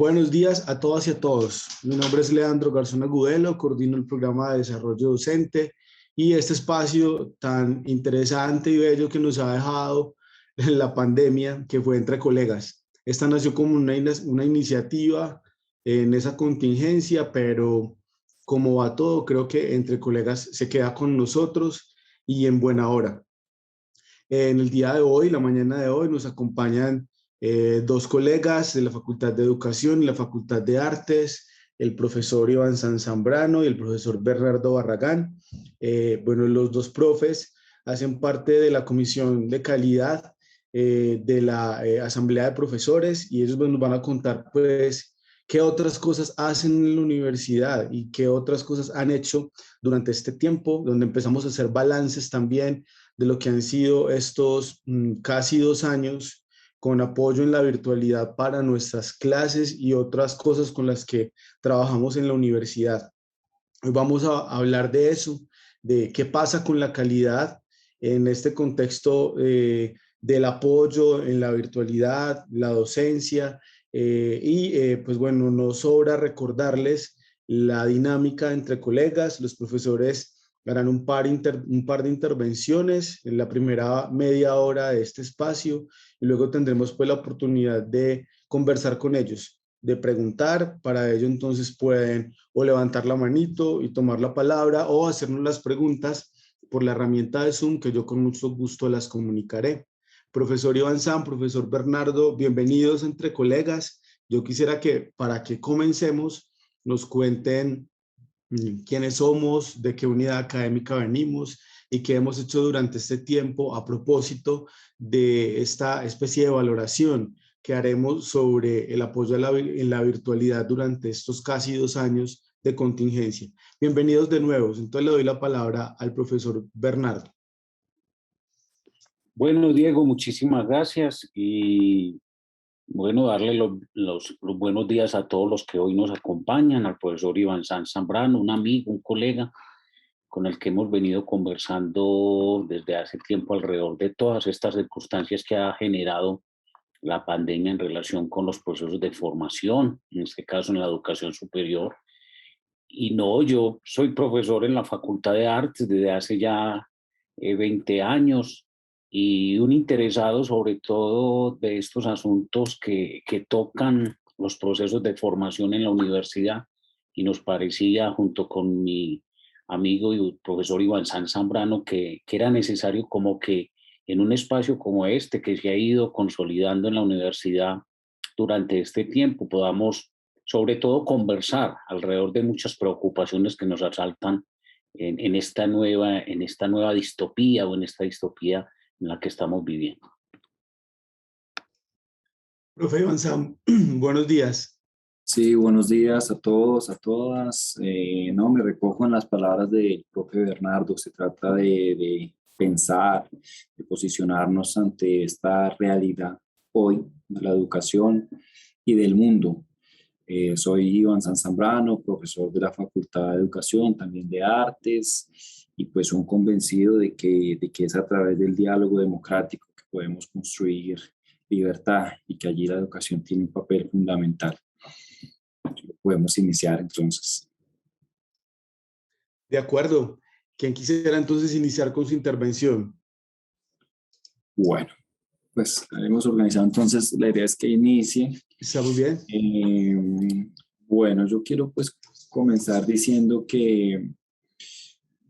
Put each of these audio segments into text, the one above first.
Buenos días a todas y a todos. Mi nombre es Leandro Garzón Agudelo, coordino el programa de desarrollo docente y este espacio tan interesante y bello que nos ha dejado la pandemia, que fue Entre Colegas. Esta nació como una iniciativa en esa contingencia, pero como va todo, creo que Entre Colegas se queda con nosotros y en buena hora. En el día de hoy, la mañana de hoy, nos acompañan dos colegas de la Facultad de Educación y la Facultad de Artes, el profesor Iván San Zambrano y el profesor Bernardo Barragán. Bueno, los dos profes hacen parte de la Comisión de Calidad de la Asamblea de Profesores y ellos nos van a contar, pues, qué otras cosas hacen en la universidad y qué otras cosas han hecho durante este tiempo, donde empezamos a hacer balances también de lo que han sido estos casi 2 años con apoyo en la virtualidad para nuestras clases y otras cosas con las que trabajamos en la universidad. Hoy vamos a hablar de eso, de qué pasa con la calidad en este contexto del apoyo en la virtualidad, la docencia, pues bueno, no sobra recordarles la dinámica entre colegas. Los profesores harán un par de intervenciones en la primera media hora de este espacio y luego tendremos pues la oportunidad de conversar con ellos, de preguntar. Para ello entonces pueden o levantar la manito y tomar la palabra o hacernos las preguntas por la herramienta de Zoom, que yo con mucho gusto las comunicaré. Profesor Iván San, profesor Bernardo, bienvenidos Entre Colegas. Yo quisiera que para que comencemos nos cuenten quiénes somos, de qué unidad académica venimos y qué hemos hecho durante este tiempo a propósito de esta especie de valoración que haremos sobre el apoyo en la virtualidad durante estos casi 2 años de contingencia. Bienvenidos de nuevo. Entonces le doy la palabra al profesor Bernardo. Bueno, Diego, muchísimas gracias y bueno, darle los buenos días a todos los que hoy nos acompañan, al profesor Iván San Zambrano, un amigo, un colega con el que hemos venido conversando desde hace tiempo alrededor de todas estas circunstancias que ha generado la pandemia en relación con los procesos de formación, en este caso en la educación superior. Y no, yo soy profesor en la Facultad de Artes desde hace ya 20 años y un interesado sobre todo de estos asuntos que tocan los procesos de formación en la universidad, y nos parecía junto con mi amigo y profesor Iván San Zambrano que era necesario como que en un espacio como este que se ha ido consolidando en la universidad durante este tiempo podamos sobre todo conversar alrededor de muchas preocupaciones que nos asaltan en esta nueva distopía o en esta distopía en la que estamos viviendo. Profe Iván Sam, buenos días. Sí, buenos días a todos, a todas. No, me recojo en las palabras del profe Bernardo. Se trata de pensar, de posicionarnos ante esta realidad hoy de la educación y del mundo. Soy Iván San Zambrano, profesor de la Facultad de Educación, también de Artes, y pues un convencido de que es a través del diálogo democrático que podemos construir libertad y que allí la educación tiene un papel fundamental. Podemos iniciar entonces. De acuerdo. ¿Quién quisiera entonces iniciar con su intervención? Bueno, pues hemos organizado entonces, la idea es que inicie. ¿Está muy bien? Bueno, yo quiero pues comenzar diciendo que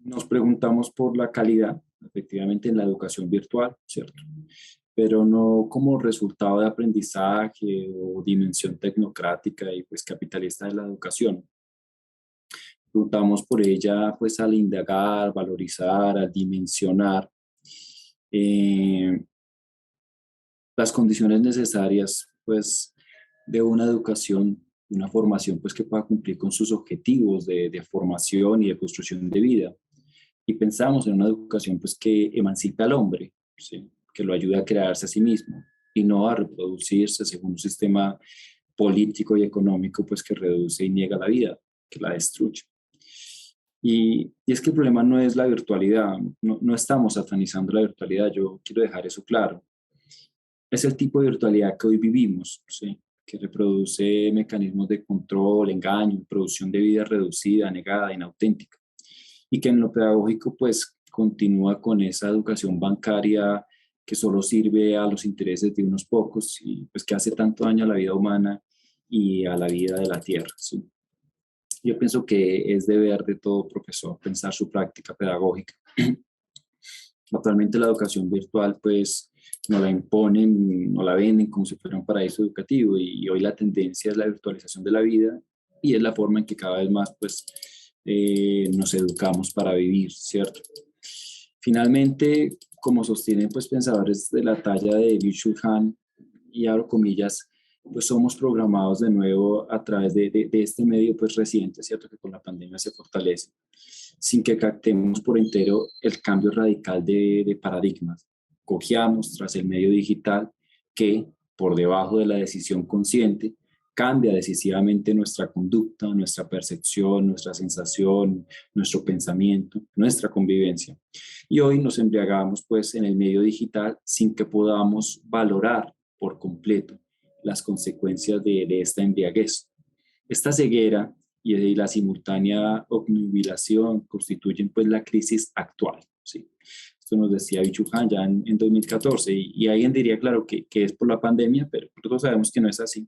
nos preguntamos por la calidad, efectivamente, en la educación virtual, ¿cierto? Pero no como resultado de aprendizaje o dimensión tecnocrática y pues capitalista de la educación. Preguntamos por ella pues al indagar, valorizar, al dimensionar las condiciones necesarias pues de una educación, una formación pues que pueda cumplir con sus objetivos de formación y de construcción de vida. Y pensamos en una educación pues que emancipe al hombre, ¿sí? Que lo ayude a crearse a sí mismo y no a reproducirse según un sistema político y económico pues que reduce y niega la vida, que la destruye. Y es que el problema no es la virtualidad, no estamos satanizando la virtualidad, yo quiero dejar eso claro. Es el tipo de virtualidad que hoy vivimos, ¿sí? que reproduce mecanismos de control, engaño, producción de vida reducida, negada, inauténtica, y que en lo pedagógico pues continúa con esa educación bancaria que solo sirve a los intereses de unos pocos y pues que hace tanto daño a la vida humana y a la vida de la tierra, ¿sí? Yo pienso que es deber de todo profesor pensar su práctica pedagógica. Actualmente la educación virtual pues nos la imponen, nos la venden como si fuera un paraíso educativo y hoy la tendencia es la virtualización de la vida y es la forma en que cada vez más pues nos educamos para vivir, ¿cierto? Finalmente, como sostienen pues pensadores de la talla de Byung-Chul Han, y abro comillas, pues somos programados de nuevo a través de este medio pues reciente, ¿cierto? Que con la pandemia se fortalece, sin que captemos por entero el cambio radical de paradigmas. Cojeamos tras el medio digital que, por debajo de la decisión consciente, cambia decisivamente nuestra conducta, nuestra percepción, nuestra sensación, nuestro pensamiento, nuestra convivencia. Y hoy nos embriagamos pues en el medio digital sin que podamos valorar por completo las consecuencias de esta embriaguez. Esta ceguera y la simultánea obnubilación constituyen pues la crisis actual, ¿sí? Esto nos decía Byung-Chul Han ya en 2014 y alguien diría claro que es por la pandemia, pero todos sabemos que no es así.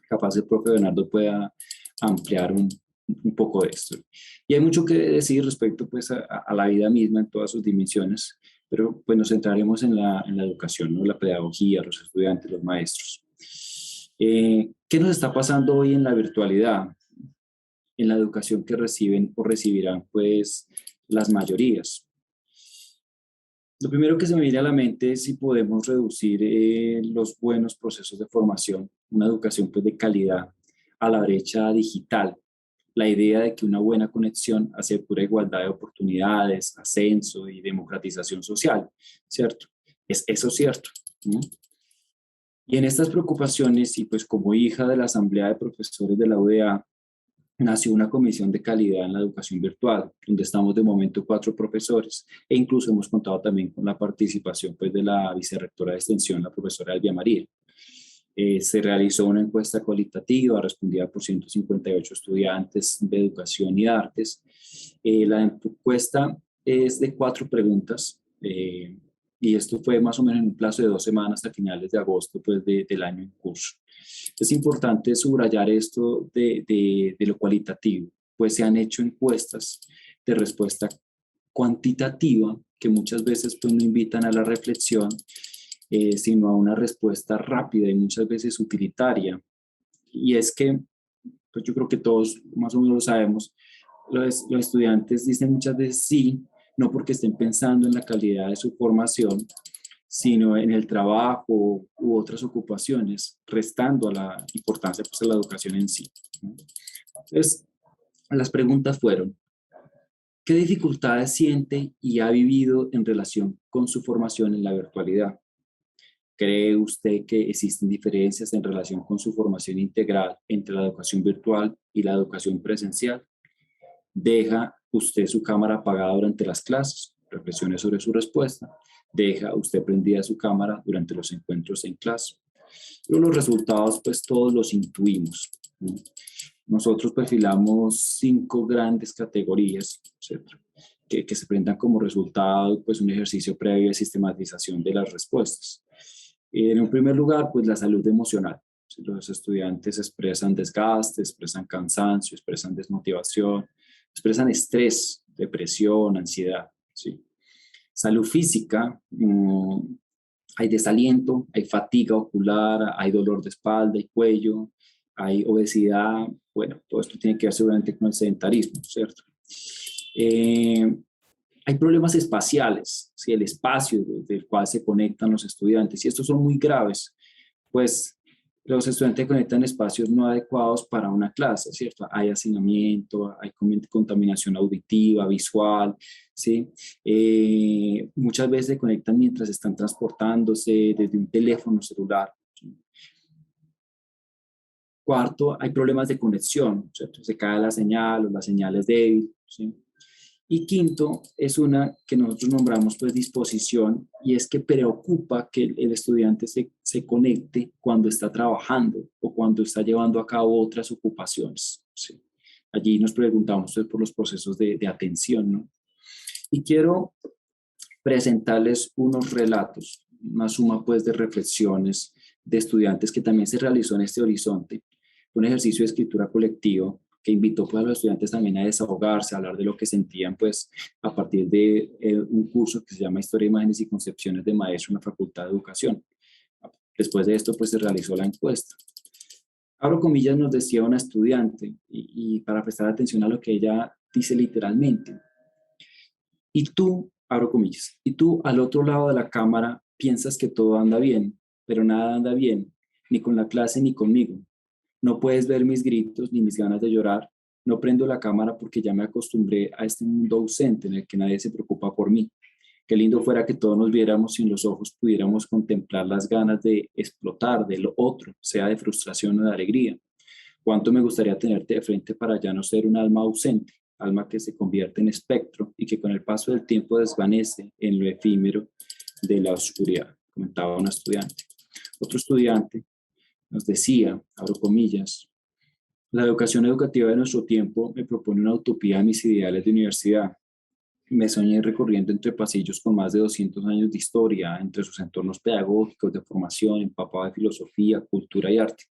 Capaz el profe Bernardo pueda ampliar un poco de esto. Y hay mucho que decir respecto pues a la vida misma en todas sus dimensiones, pero pues nos centraremos en la educación, ¿no? La pedagogía, los estudiantes, los maestros. ¿Qué nos está pasando hoy en la virtualidad? En la educación que reciben o recibirán pues las mayorías. Lo primero que se me viene a la mente es si podemos reducir los buenos procesos de formación, una educación pues de calidad, a la brecha digital. La idea de que una buena conexión asegura igualdad de oportunidades, ascenso y democratización social, ¿cierto? ¿Es eso cierto? ¿No? Y en estas preocupaciones, y pues como hija de la Asamblea de Profesores de la UdeA, nació una comisión de calidad en la educación virtual, donde estamos de momento 4 profesores, e incluso hemos contado también con la participación pues, de la vicerrectora de extensión, la profesora Elvia María. Se realizó una encuesta cualitativa respondida por 158 estudiantes de educación y artes. La encuesta es de 4 preguntas, y esto fue más o menos en un plazo de 2 semanas hasta finales de agosto pues, del año en curso. Es importante subrayar esto de lo cualitativo, pues se han hecho encuestas de respuesta cuantitativa que muchas veces pues, no invitan a la reflexión, sino a una respuesta rápida y muchas veces utilitaria. Y es que, pues yo creo que todos más o menos lo sabemos, los estudiantes dicen muchas veces sí, no porque estén pensando en la calidad de su formación, sino en el trabajo u otras ocupaciones, restando a la importancia pues, a la educación en sí. Entonces, las preguntas fueron, ¿qué dificultades siente y ha vivido en relación con su formación en la virtualidad? ¿Cree usted que existen diferencias en relación con su formación integral entre la educación virtual y la educación presencial? ¿Deja usted su cámara apagada durante las clases? Reflexione sobre su respuesta. ¿Deja usted prendida su cámara durante los encuentros en clase? Pero los resultados, pues todos los intuimos. Nosotros perfilamos 5 grandes categorías, ¿cierto? Que se presentan como resultado, pues un ejercicio previo de sistematización de las respuestas. En un primer lugar, pues la salud emocional. Los estudiantes expresan desgaste, expresan cansancio, expresan desmotivación, expresan estrés, depresión, ansiedad. ¿Sí? Salud física, hay desaliento, hay fatiga ocular, hay dolor de espalda y cuello, hay obesidad. Bueno, todo esto tiene que ver seguramente con el sedentarismo, ¿cierto? Hay problemas espaciales, ¿sí? El espacio del cual se conectan los estudiantes, y estos son muy graves, pues los estudiantes conectan espacios no adecuados para una clase, ¿cierto? Hay hacinamiento, hay contaminación auditiva, visual, ¿sí? Muchas veces se conectan mientras están transportándose desde un teléfono celular. ¿Sí? Cuarto, hay problemas de conexión, ¿cierto? Se cae la señal o la señal es débil, ¿sí? Y quinto, es una que nosotros nombramos pues disposición, y es que preocupa que el estudiante se conecte cuando está trabajando o cuando está llevando a cabo otras ocupaciones. ¿Sí? Allí nos preguntamos pues, por los procesos de atención, ¿no? Y quiero presentarles unos relatos, una suma pues de reflexiones de estudiantes que también se realizó en este horizonte, un ejercicio de escritura colectiva que invitó pues, a los estudiantes también a desahogarse, a hablar de lo que sentían pues, a partir de un curso que se llama Historia, Imágenes y Concepciones de Maestro en la Facultad de Educación. Después de esto pues, se realizó la encuesta. Abro comillas, nos decía una estudiante, y para prestar atención a lo que ella dice literalmente. Y tú, abro comillas, y tú al otro lado de la cámara piensas que todo anda bien, pero nada anda bien, ni con la clase ni conmigo. No puedes ver mis gritos ni mis ganas de llorar. No prendo la cámara porque ya me acostumbré a este mundo ausente en el que nadie se preocupa por mí. Qué lindo fuera que todos nos viéramos y en los ojos pudiéramos contemplar las ganas de explotar de lo otro, sea de frustración o de alegría. Cuánto me gustaría tenerte de frente para ya no ser un alma ausente, alma que se convierte en espectro y que con el paso del tiempo desvanece en lo efímero de la oscuridad, comentaba una estudiante. Otro estudiante nos decía, abro comillas, la educación educativa de nuestro tiempo me propone una utopía de mis ideales de universidad. Me soñé recorriendo entre pasillos con más de 200 años de historia, entre sus entornos pedagógicos, de formación, empapado de filosofía, cultura y arte.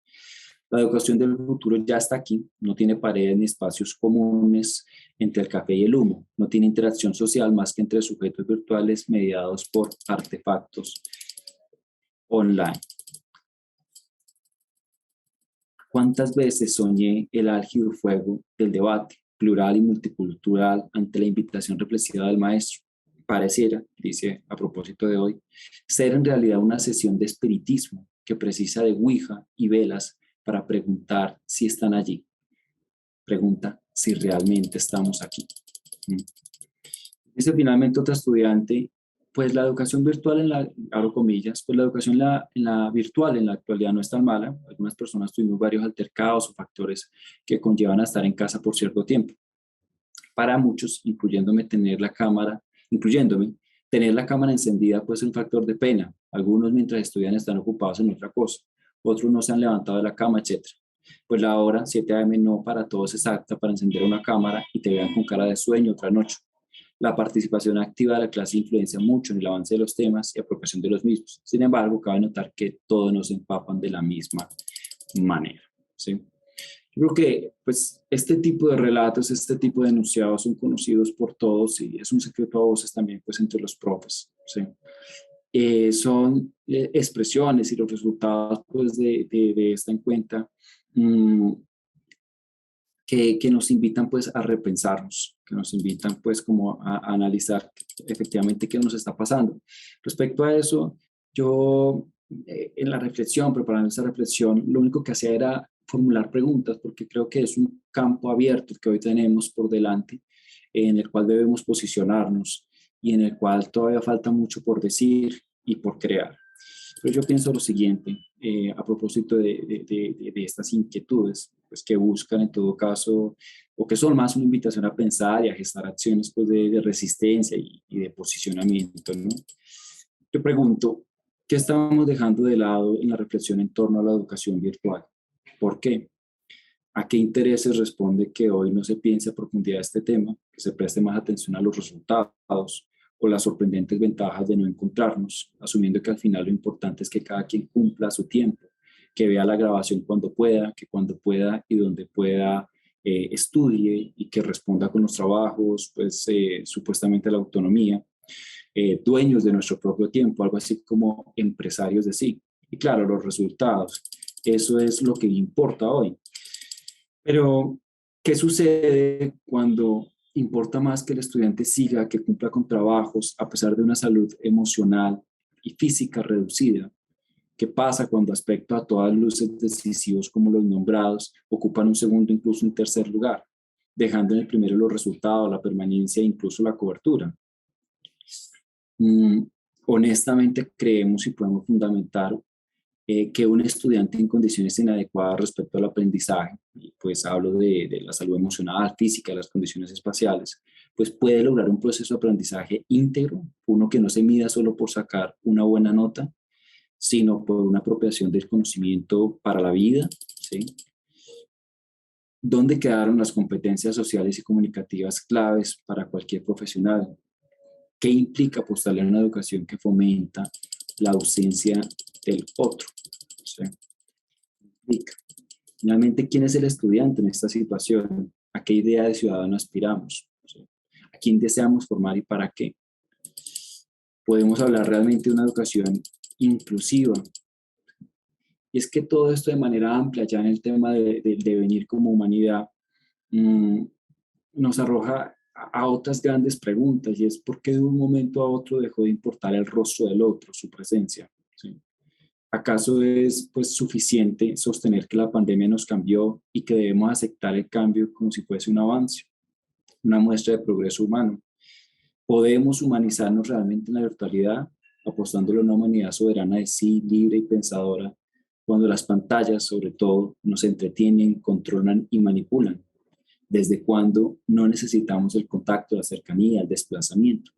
La educación del futuro ya está aquí, no tiene paredes ni espacios comunes entre el café y el humo, no tiene interacción social más que entre sujetos virtuales mediados por artefactos online. ¿Cuántas veces soñé el álgido fuego del debate plural y multicultural ante la invitación reflexiva del maestro? Pareciera, dice a propósito de hoy, ser en realidad una sesión de espiritismo que precisa de ouija y velas para preguntar si están allí. Pregunta si realmente estamos aquí. Dice finalmente otra estudiante, pues la educación virtual abro comillas, pues la educación en la virtual en la actualidad no es tan mala. Algunas personas tuvimos varios altercados o factores que conllevan a estar en casa por cierto tiempo. Para muchos, incluyéndome, tener la cámara encendida puede ser un factor de pena. Algunos mientras estudian están ocupados en otra cosa. Otros no se han levantado de la cama, etc. Pues la hora 7 a.m. no para todos es apta para encender una cámara y te vean con cara de sueño otra noche. La participación activa de la clase influencia mucho en el avance de los temas y apropiación de los mismos. Sin embargo, cabe notar que todos nos empapan de la misma manera, ¿sí? Yo creo que pues, este tipo de relatos, este tipo de enunciados son conocidos por todos y es un secreto a voces también pues, entre los profes, ¿sí? Son expresiones y los resultados pues, de esta encuesta que nos invitan pues a repensarnos, que nos invitan pues como a analizar efectivamente qué nos está pasando. Respecto a eso, yo en la reflexión, preparando esa reflexión, lo único que hacía era formular preguntas, porque creo que es un campo abierto que hoy tenemos por delante, en el cual debemos posicionarnos y en el cual todavía falta mucho por decir y por crear. Pero yo pienso lo siguiente, a propósito de estas inquietudes, pues que buscan en todo caso, o que son más una invitación a pensar y a gestar acciones pues, de resistencia y de posicionamiento, ¿no? Yo pregunto, ¿qué estamos dejando de lado en la reflexión en torno a la educación virtual? ¿Por qué? ¿A qué intereses responde que hoy no se piense a profundidad este tema, que se preste más atención a los resultados o las sorprendentes ventajas de no encontrarnos, asumiendo que al final lo importante es que cada quien cumpla su tiempo, que vea la grabación cuando pueda, que cuando pueda y donde pueda estudie y que responda con los trabajos, pues supuestamente la autonomía, dueños de nuestro propio tiempo, algo así como empresarios de sí. Y claro, los resultados, eso es lo que importa hoy. Pero, ¿qué sucede cuando importa más que el estudiante siga, que cumpla con trabajos a pesar de una salud emocional y física reducida? ¿Qué pasa cuando aspecto a todas luces decisivos como los nombrados ocupan un segundo, incluso un tercer lugar, dejando en el primero los resultados, la permanencia e incluso la cobertura? Honestamente creemos y podemos fundamentar que un estudiante en condiciones inadecuadas respecto al aprendizaje, y pues hablo de la salud emocional, física, de las condiciones espaciales, pues puede lograr un proceso de aprendizaje íntegro, uno que no se mida solo por sacar una buena nota, sino por una apropiación del conocimiento para la vida, ¿sí? ¿Dónde quedaron las competencias sociales y comunicativas claves para cualquier profesional? ¿Qué implica apostarle a una educación que fomenta la ausencia del otro? ¿Sí? Finalmente, ¿quién es el estudiante en esta situación? ¿A qué idea de ciudadano aspiramos? ¿Sí? ¿A quién deseamos formar y para qué? Podemos hablar realmente de una educación inclusiva. Y es que todo esto de manera amplia, ya en el tema de venir como humanidad, nos arroja a otras grandes preguntas, y es ¿por qué de un momento a otro dejó de importar el rostro del otro, su presencia? ¿Sí? ¿Acaso es pues suficiente sostener que la pandemia nos cambió y que debemos aceptar el cambio como si fuese un avance, una muestra de progreso humano? ¿Podemos humanizarnos realmente en la virtualidad, apostándole a una humanidad soberana de sí, libre y pensadora, cuando las pantallas, sobre todo, nos entretienen, controlan y manipulan? ¿Desde cuándo no necesitamos el contacto, la cercanía, el desplazamiento?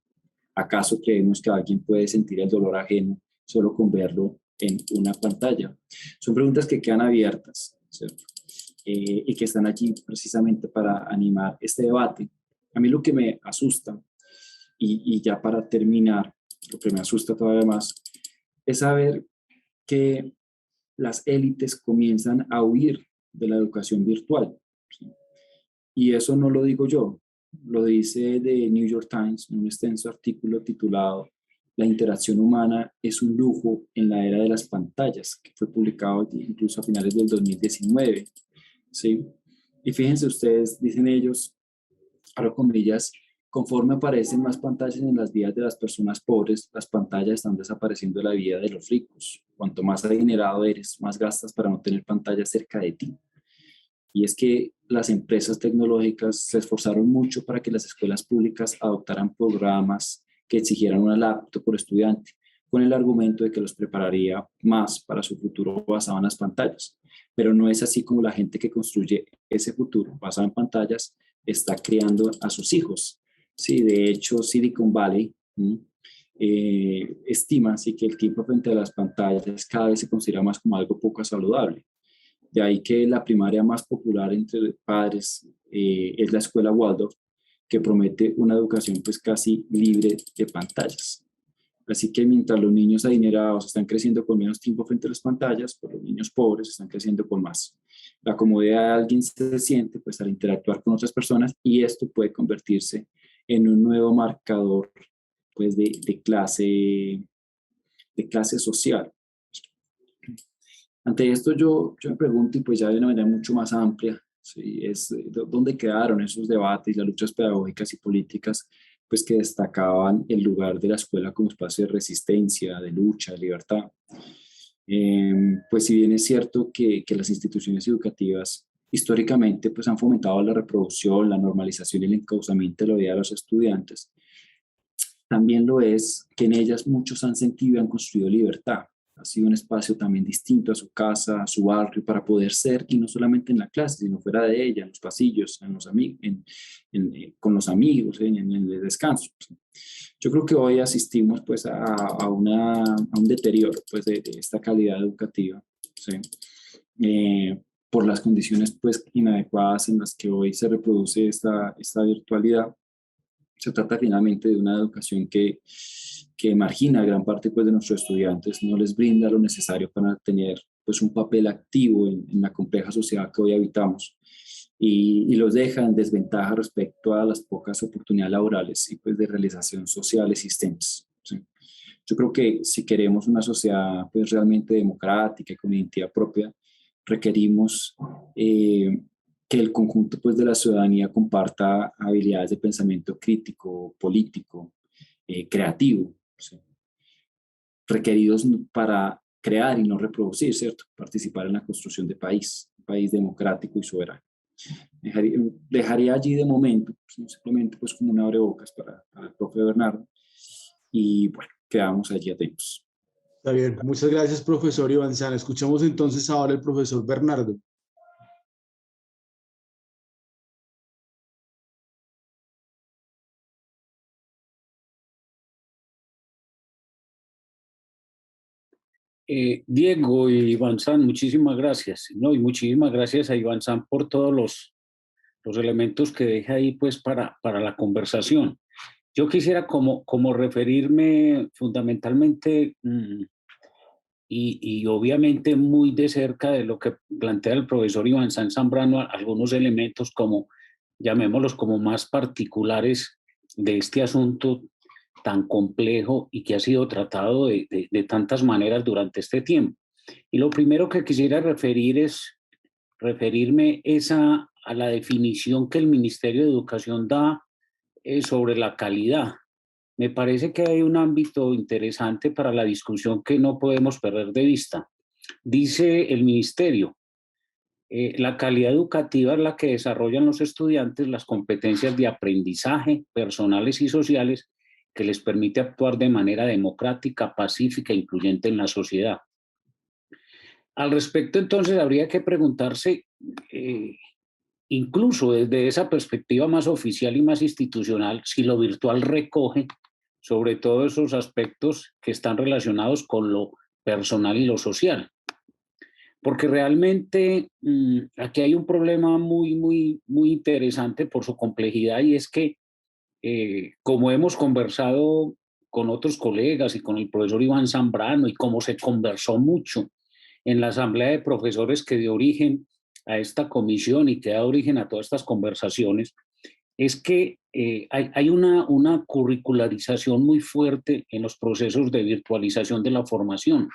¿Acaso creemos que alguien puede sentir el dolor ajeno solo con verlo en una pantalla? Son preguntas que quedan abiertas, ¿cierto? Y que están allí precisamente para animar este debate. A mí lo que me asusta, y ya para terminar, lo que me asusta todavía más, es saber que las élites comienzan a huir de la educación virtual, ¿sí? Y eso no lo digo yo, lo dice The New York Times en un extenso artículo titulado La interacción humana es un lujo en la era de las pantallas, que fue publicado incluso a finales del 2019, ¿sí? Y fíjense ustedes, dicen ellos, abro comillas, conforme aparecen más pantallas en las vidas de las personas pobres, las pantallas están desapareciendo de la vida de los ricos. Cuanto más adinerado eres, más gastas para no tener pantallas cerca de ti. Y es que las empresas tecnológicas se esforzaron mucho para que las escuelas públicas adoptaran programas que exigieran una laptop por estudiante, con el argumento de que los prepararía más para su futuro basado en las pantallas. Pero no es así como la gente que construye ese futuro basado en pantallas está criando a sus hijos. Sí, de hecho, Silicon Valley estima así que el tiempo frente a las pantallas cada vez se considera más como algo poco saludable. De ahí que la primaria más popular entre padres es la escuela Waldorf, que promete una educación pues casi libre de pantallas. Así que mientras los niños adinerados están creciendo con menos tiempo frente a las pantallas, pues los niños pobres están creciendo con más. La comodidad de alguien se siente pues al interactuar con otras personas, y esto puede convertirse en un nuevo marcador pues de clase social. Ante esto yo me pregunto, y pues ya de una manera mucho más amplia, ¿sí? ¿Dónde quedaron esos debates, las luchas pedagógicas y políticas pues que destacaban el lugar de la escuela como espacio de resistencia, de lucha, de libertad? Pues si bien es cierto que las instituciones educativas históricamente pues han fomentado la reproducción, la normalización y el encauzamiento de la vida de los estudiantes, también lo es que en ellas muchos han sentido y han construido libertad. Ha sido un espacio también distinto a su casa, a su barrio, para poder ser, y no solamente en la clase, sino fuera de ella, en los pasillos, en los con los amigos, en el descanso. Yo creo que hoy asistimos pues a un deterioro pues de esta calidad educativa, ¿sí? Por las condiciones pues inadecuadas en las que hoy se reproduce esta virtualidad. Se trata finalmente de una educación que margina a gran parte pues, de nuestros estudiantes, no les brinda lo necesario para tener pues, un papel activo en la compleja sociedad que hoy habitamos, y los deja en desventaja respecto a las pocas oportunidades laborales y pues, de realización social existentes, ¿sí? Yo creo que si queremos una sociedad pues, realmente democrática y con identidad propia, requerimos que el conjunto pues, de la ciudadanía comparta habilidades de pensamiento crítico, político, creativo, ¿sí? Requeridos para crear y no reproducir, ¿cierto? Participar en la construcción de país, un país democrático y soberano. Dejaría allí de momento, pues, simplemente pues, como un abrebocas para el profe Bernardo, y bueno, quedamos allí atentos. Está bien, muchas gracias, profesor Ivanzana. Escuchamos entonces ahora el profesor Bernardo. Diego y Iván San, muchísimas gracias. No, y muchísimas gracias a Iván San por todos los elementos que deja ahí pues para la conversación. Yo quisiera como referirme fundamentalmente y obviamente muy de cerca de lo que plantea el profesor Iván San Zambrano, algunos elementos como, llamémoslos como más particulares de este asunto tan complejo y que ha sido tratado de tantas maneras durante este tiempo. Y lo primero que quisiera referirme es a la definición que el Ministerio de Educación da sobre la calidad. Me parece que hay un ámbito interesante para la discusión que no podemos perder de vista. Dice el Ministerio, la calidad educativa es la que desarrollan los estudiantes las competencias de aprendizaje personales y sociales que les permite actuar de manera democrática, pacífica e incluyente en la sociedad. Al respecto, entonces, habría que preguntarse, incluso desde esa perspectiva más oficial y más institucional, si lo virtual recoge sobre todo esos aspectos que están relacionados con lo personal y lo social. Porque realmente aquí hay un problema muy interesante por su complejidad, y es que, como hemos conversado con otros colegas y con el profesor Iván Zambrano, y como se conversó mucho en la asamblea de profesores que dio origen a esta comisión y que da origen a todas estas conversaciones, es que hay una curricularización muy fuerte en los procesos de virtualización de la formación.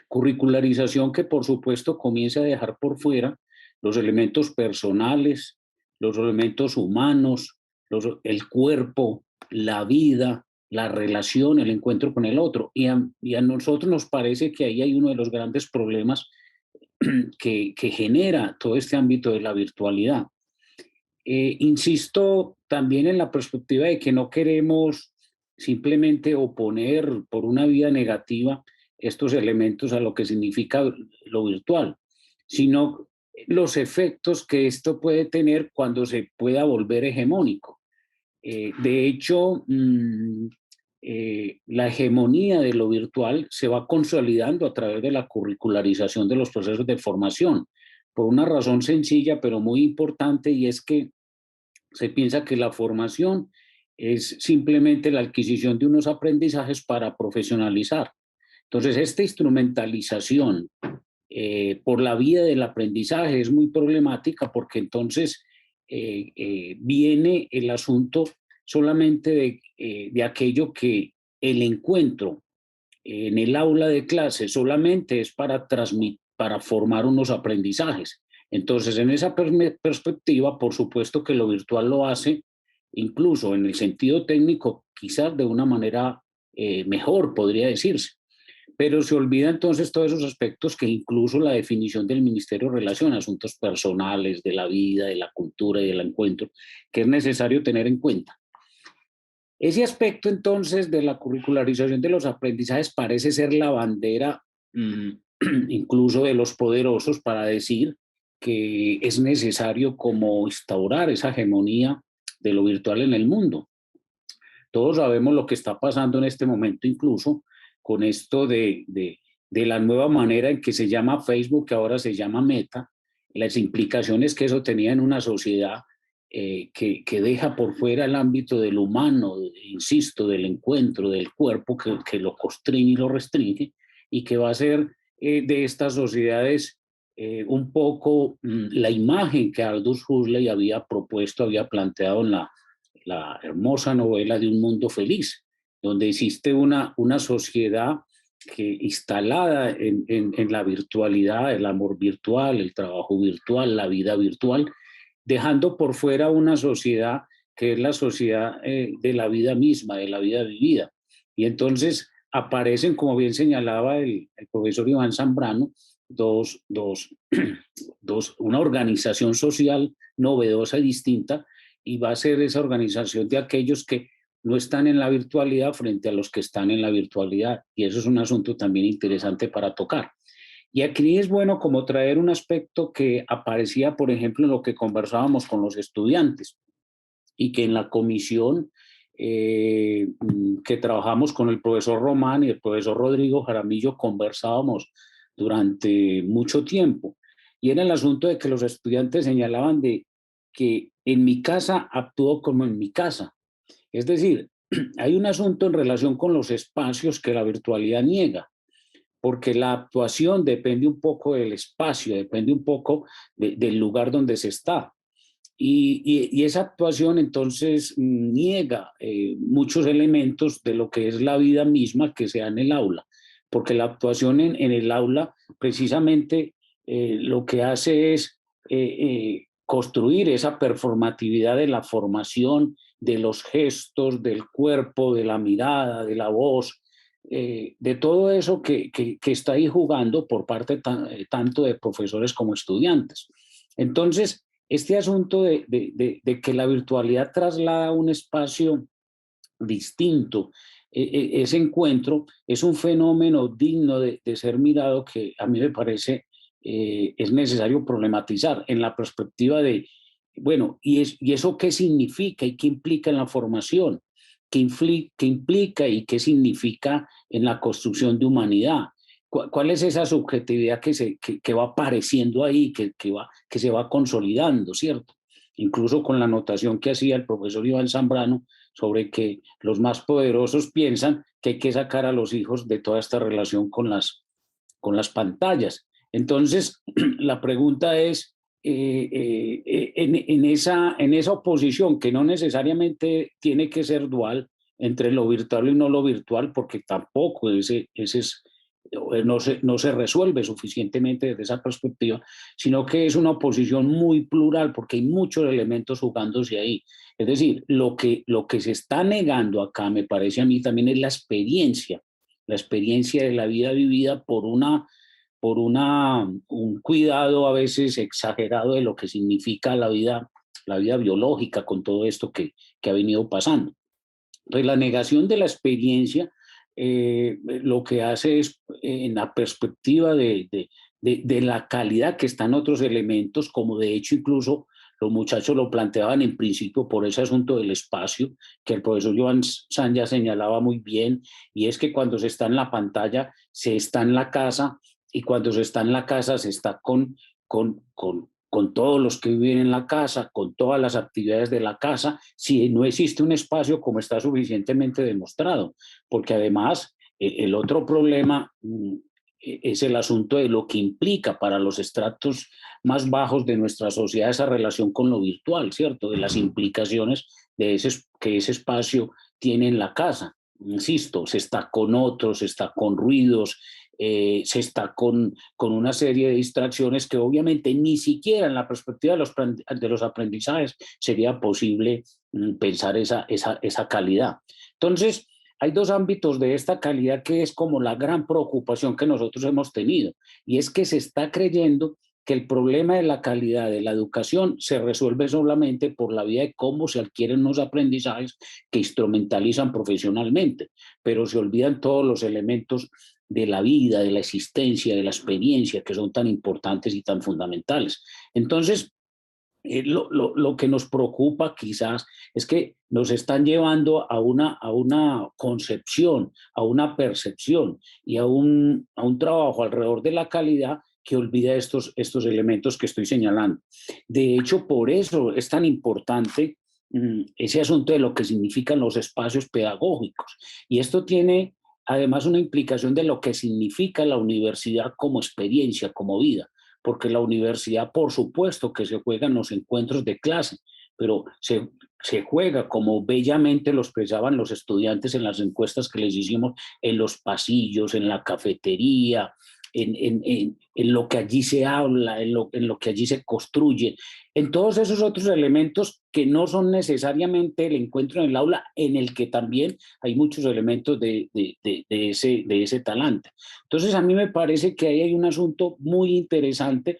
Curricularización que, por supuesto, comienza a dejar por fuera los elementos personales, los elementos humanos, el cuerpo, la vida, la relación, el encuentro con el otro. Y a nosotros nos parece que ahí hay uno de los grandes problemas que genera todo este ámbito de la virtualidad. Insisto también en la perspectiva de que no queremos simplemente oponer por una vía negativa estos elementos a lo que significa lo virtual, sino los efectos que esto puede tener cuando se pueda volver hegemónico. De hecho, la hegemonía de lo virtual se va consolidando a través de la curricularización de los procesos de formación, por una razón sencilla pero muy importante, y es que se piensa que la formación es simplemente la adquisición de unos aprendizajes para profesionalizar. Entonces, esta instrumentalización por la vía del aprendizaje es muy problemática, porque entonces viene el asunto solamente de aquello que el encuentro en el aula de clase solamente es para transmitir, para formar unos aprendizajes. Entonces, en esa perspectiva, por supuesto que lo virtual lo hace, incluso en el sentido técnico, quizás de una manera mejor, podría decirse. Pero se olvida entonces todos esos aspectos que incluso la definición del Ministerio relaciona, asuntos personales, de la vida, de la cultura y del encuentro, que es necesario tener en cuenta. Ese aspecto entonces de la curricularización de los aprendizajes parece ser la bandera incluso de los poderosos para decir que es necesario como instaurar esa hegemonía de lo virtual en el mundo. Todos sabemos lo que está pasando en este momento, incluso con esto de la nueva manera en que se llama Facebook, que ahora se llama Meta, las implicaciones que eso tenía en una sociedad que deja por fuera el ámbito del humano, insisto, del encuentro, del cuerpo, que lo constriñe y lo restringe, y que va a ser de estas sociedades un poco la imagen que Aldous Huxley había propuesto, había planteado en la hermosa novela de Un Mundo Feliz, donde existe una sociedad que instalada en la virtualidad, el amor virtual, el trabajo virtual, la vida virtual, dejando por fuera una sociedad que es la sociedad de la vida misma, de la vida vivida. Y entonces aparecen, como bien señalaba el profesor Iván Zambrano, una organización social novedosa y distinta, y va a ser esa organización de aquellos que no están en la virtualidad frente a los que están en la virtualidad. Y eso es un asunto también interesante para tocar. Y aquí es bueno como traer un aspecto que aparecía, por ejemplo, en lo que conversábamos con los estudiantes, y que en la comisión que trabajamos con el profesor Román y el profesor Rodrigo Jaramillo, conversábamos durante mucho tiempo. Y era el asunto de que los estudiantes señalaban de que en mi casa actúo como en mi casa. Es decir, hay un asunto en relación con los espacios que la virtualidad niega, porque la actuación depende un poco del espacio, depende un poco del lugar donde se está. Y esa actuación entonces niega muchos elementos de lo que es la vida misma que se da en el aula, porque la actuación en el aula precisamente lo que hace es construir esa performatividad de la formación, de los gestos, del cuerpo, de la mirada, de la voz, de todo eso que está ahí jugando por parte tanto de profesores como estudiantes. Entonces, este asunto de que la virtualidad traslada a un espacio distinto, ese encuentro es un fenómeno digno de ser mirado que a mí me parece es necesario problematizar en la perspectiva de, bueno, ¿y eso qué significa y qué implica en la formación? ¿Qué implica y qué significa en la construcción de humanidad? ¿Cuál es esa subjetividad que va apareciendo ahí, que se va consolidando, ¿cierto? Incluso con la anotación que hacía el profesor Iván Zambrano sobre que los más poderosos piensan que hay que sacar a los hijos de toda esta relación con las pantallas. Entonces, la pregunta es, en esa oposición, que no necesariamente tiene que ser dual entre lo virtual y no lo virtual, porque tampoco no se resuelve suficientemente desde esa perspectiva, sino que es una oposición muy plural, porque hay muchos elementos jugándose ahí. Es decir, lo que se está negando acá, me parece a mí también, es la experiencia de la vida vivida por un cuidado a veces exagerado de lo que significa la vida biológica con todo esto que ha venido pasando. Entonces, la negación de la experiencia lo que hace es, en la perspectiva de la calidad que están otros elementos, como de hecho incluso los muchachos lo planteaban en principio por ese asunto del espacio, que el profesor Joan San ya señalaba muy bien, y es que cuando se está en la pantalla, se está en la casa, y cuando se está en la casa, se está con todos los que viven en la casa, con todas las actividades de la casa, si no existe un espacio como está suficientemente demostrado, porque además el otro problema es el asunto de lo que implica para los estratos más bajos de nuestra sociedad esa relación con lo virtual, ¿cierto? De las implicaciones que ese espacio tiene en la casa. Insisto, se está con otros, se está con ruidos, se está con una serie de distracciones que obviamente ni siquiera en la perspectiva de los aprendizajes sería posible pensar esa calidad. Entonces, hay dos ámbitos de esta calidad que es como la gran preocupación que nosotros hemos tenido, y es que se está creyendo que el problema de la calidad de la educación se resuelve solamente por la vía de cómo se adquieren los aprendizajes que instrumentalizan profesionalmente, pero se olvidan todos los elementos de la vida, de la existencia, de la experiencia, que son tan importantes y tan fundamentales. Entonces, lo que nos preocupa quizás es que nos están llevando a una concepción, a una percepción y a un trabajo alrededor de la calidad que olvida estos elementos que estoy señalando. De hecho, por eso es tan importante ese asunto de lo que significan los espacios pedagógicos. Y esto tiene además una implicación de lo que significa la universidad como experiencia, como vida, porque la universidad, por supuesto, que se juega en los encuentros de clase, pero se juega, como bellamente lo expresaban los estudiantes en las encuestas que les hicimos, en los pasillos, en la cafetería, en lo que allí se habla, en lo que allí se construye, en todos esos otros elementos que no son necesariamente el encuentro en el aula, en el que también hay muchos elementos de ese talante. Entonces, a mí me parece que ahí hay un asunto muy interesante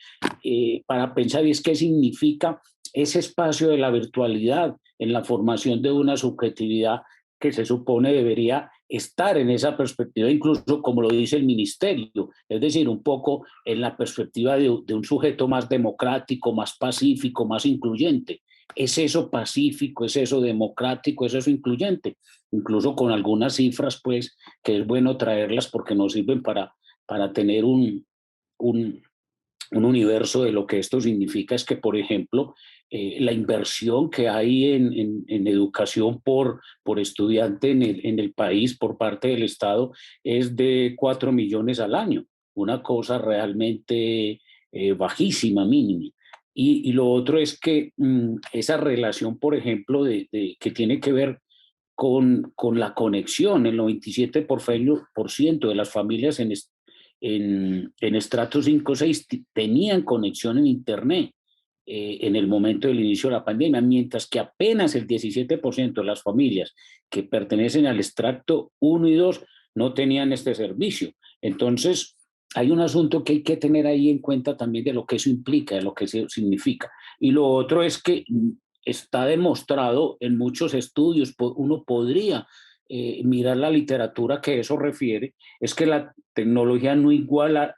para pensar, y es qué significa ese espacio de la virtualidad en la formación de una subjetividad que se supone debería estar en esa perspectiva, incluso como lo dice el ministerio, es decir, un poco en la perspectiva de un sujeto más democrático, más pacífico, más incluyente. ¿Es eso pacífico? ¿Es eso democrático? ¿Es eso incluyente? Incluso con algunas cifras, pues, que es bueno traerlas porque nos sirven para tener un, un universo de lo que esto significa. Es que, por ejemplo, la inversión que hay en educación por estudiante en el país por parte del Estado es de 4 millones al año, una cosa realmente bajísima, mínima. Y lo otro es que esa relación, por ejemplo, que tiene que ver con la conexión. El 97% de las familias en estratos 5 o 6 tenían conexión en Internet en el momento del inicio de la pandemia, mientras que apenas el 17% de las familias que pertenecen al estrato 1 y 2 no tenían este servicio. Entonces, hay un asunto que hay que tener ahí en cuenta también de lo que eso implica, de lo que eso significa. Y lo otro es que está demostrado en muchos estudios, uno podría mirar la literatura que eso refiere, es que la tecnología no iguala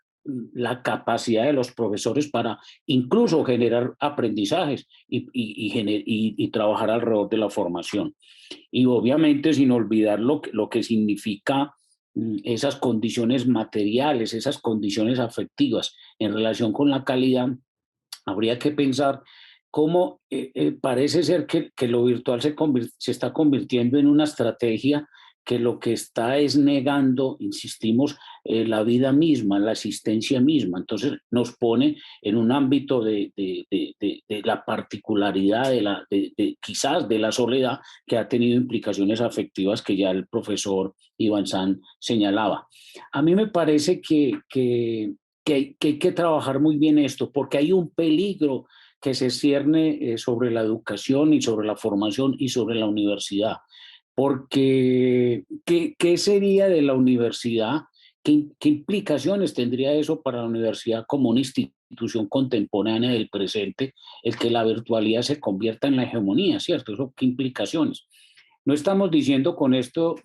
la capacidad de los profesores para incluso generar aprendizajes y trabajar alrededor de la formación. Y obviamente sin olvidar lo que significa esas condiciones materiales, esas condiciones afectivas en relación con la calidad. Habría que pensar cómo parece ser que lo virtual se está convirtiendo en una estrategia que lo que está es negando, insistimos, la vida misma, la existencia misma. Entonces nos pone en un ámbito de la particularidad, quizás de la soledad, que ha tenido implicaciones afectivas que ya el profesor Iván San señalaba. A mí me parece que hay que trabajar muy bien esto, porque hay un peligro que se cierne sobre la educación y sobre la formación y sobre la universidad. Porque, ¿qué sería de la universidad? ¿Qué implicaciones tendría eso para la universidad como una institución contemporánea del presente, el que la virtualidad se convierta en la hegemonía, ¿cierto? ¿Eso qué implicaciones? No estamos diciendo con esto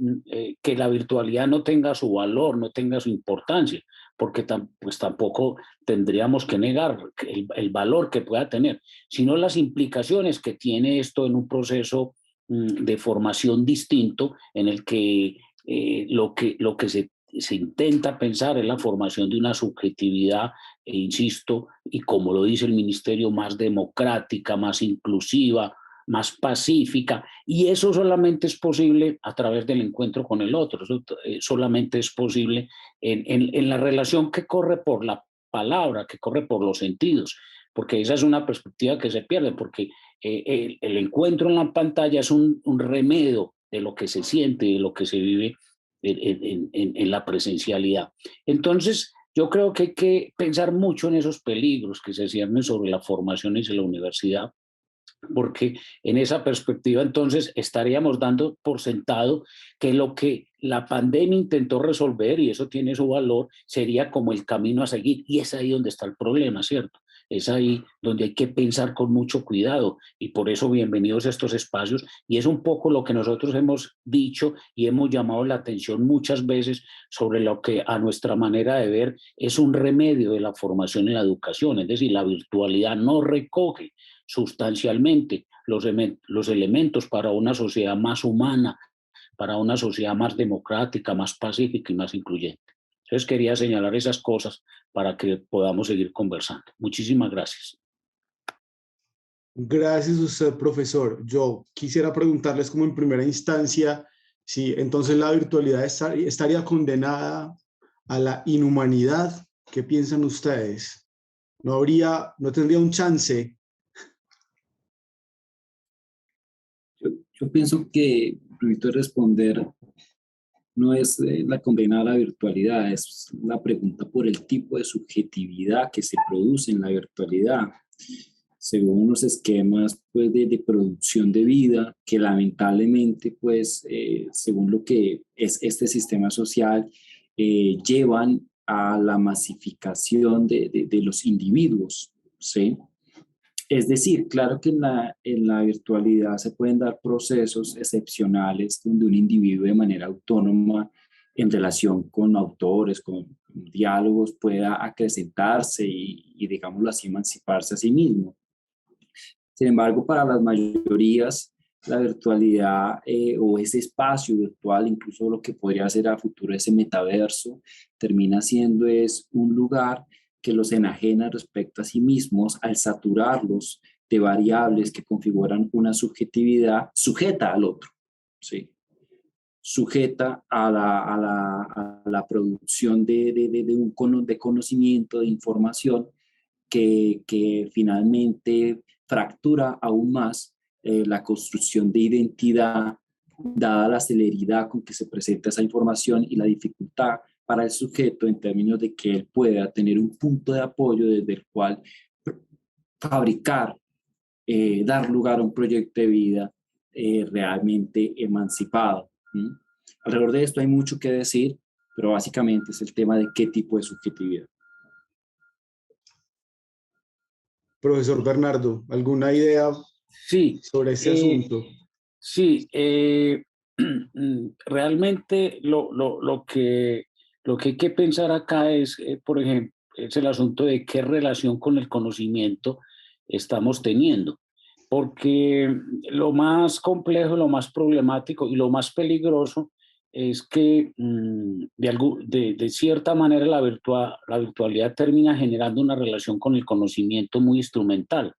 que la virtualidad no tenga su valor, no tenga su importancia, porque pues tampoco tendríamos que negar el valor que pueda tener, sino las implicaciones que tiene esto en un proceso de formación distinto en el que lo que se intenta pensar es la formación de una subjetividad, insisto, y como lo dice el ministerio, más democrática, más inclusiva, más pacífica, y eso solamente es posible a través del encuentro con el otro, eso solamente es posible en la relación que corre por la palabra, que corre por los sentidos, porque esa es una perspectiva que se pierde, porque el encuentro en la pantalla es un remedio de lo que se siente, de lo que se vive en la presencialidad. Entonces, yo creo que hay que pensar mucho en esos peligros que se ciernen sobre las formaciones en la universidad, porque en esa perspectiva entonces estaríamos dando por sentado que lo que la pandemia intentó resolver, y eso tiene su valor, sería como el camino a seguir, y es ahí donde está el problema, ¿cierto? Es ahí donde hay que pensar con mucho cuidado, y por eso bienvenidos a estos espacios, y es un poco lo que nosotros hemos dicho y hemos llamado la atención muchas veces sobre lo que a nuestra manera de ver es un remedio de la formación en la educación, es decir, la virtualidad no recoge sustancialmente los elementos para una sociedad más humana, para una sociedad más democrática, más pacífica y más incluyente. Entonces quería señalar esas cosas para que podamos seguir conversando. Muchísimas gracias. Gracias a usted, profesor. Yo quisiera preguntarles como en primera instancia si entonces la virtualidad estaría condenada a la inhumanidad. ¿Qué piensan ustedes? No tendría un chance. Yo pienso que, permito responder, no es la condena a la virtualidad, es la pregunta por el tipo de subjetividad que se produce en la virtualidad, según unos esquemas pues, de producción de vida que lamentablemente, pues, según lo que es este sistema social, llevan a la masificación de los individuos, ¿sí? Es decir, claro que en la virtualidad se pueden dar procesos excepcionales donde un individuo de manera autónoma en relación con autores, con diálogos, pueda acrecentarse y digámoslo así, emanciparse a sí mismo. Sin embargo, para las mayorías, la virtualidad o ese espacio virtual, incluso lo que podría ser a futuro ese metaverso, termina siendo es un lugar que los enajena respecto a sí mismos al saturarlos de variables que configuran una subjetividad sujeta al otro, ¿sí? Sujeta a la producción de conocimiento, de información, que finalmente fractura aún más la construcción de identidad, dada la celeridad con que se presenta esa información y la dificultad para el sujeto en términos de que él pueda tener un punto de apoyo desde el cual fabricar, dar lugar a un proyecto de vida realmente emancipado. ¿Mm? Alrededor de esto hay mucho que decir, pero básicamente es el tema de qué tipo de subjetividad. Profesor Bernardo, ¿alguna idea Sí, sobre este asunto? sí, realmente lo que hay que pensar acá es, por ejemplo, es el asunto de qué relación con el conocimiento estamos teniendo. Porque lo más complejo, lo más problemático y lo más peligroso es que de cierta manera la virtualidad termina generando una relación con el conocimiento muy instrumental,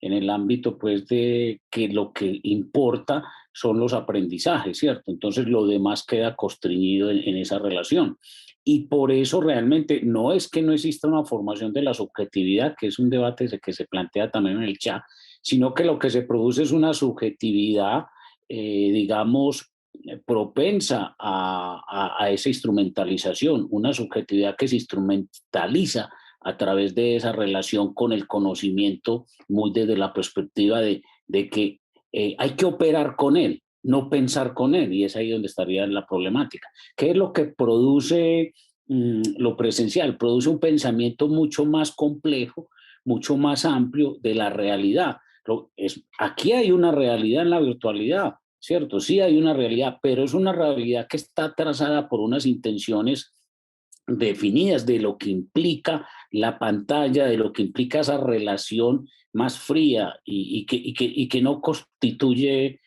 en el ámbito pues de que lo que importa son los aprendizajes, ¿cierto? Entonces lo demás queda constreñido en esa relación. Y por eso realmente no es que no exista una formación de la subjetividad, que es un debate que se plantea también en el chat, sino que lo que se produce es una subjetividad, digamos, propensa a esa instrumentalización, una subjetividad que se instrumentaliza a través de esa relación con el conocimiento, muy desde la perspectiva de que hay que operar con él, no pensar con él, y es ahí donde estaría la problemática. ¿Qué es lo que produce lo presencial? Produce un pensamiento mucho más complejo, mucho más amplio de la realidad. Aquí hay una realidad en la virtualidad, ¿cierto? Sí hay una realidad, pero es una realidad que está trazada por unas intenciones definidas de lo que implica la pantalla, de lo que implica esa relación más fría y que no constituye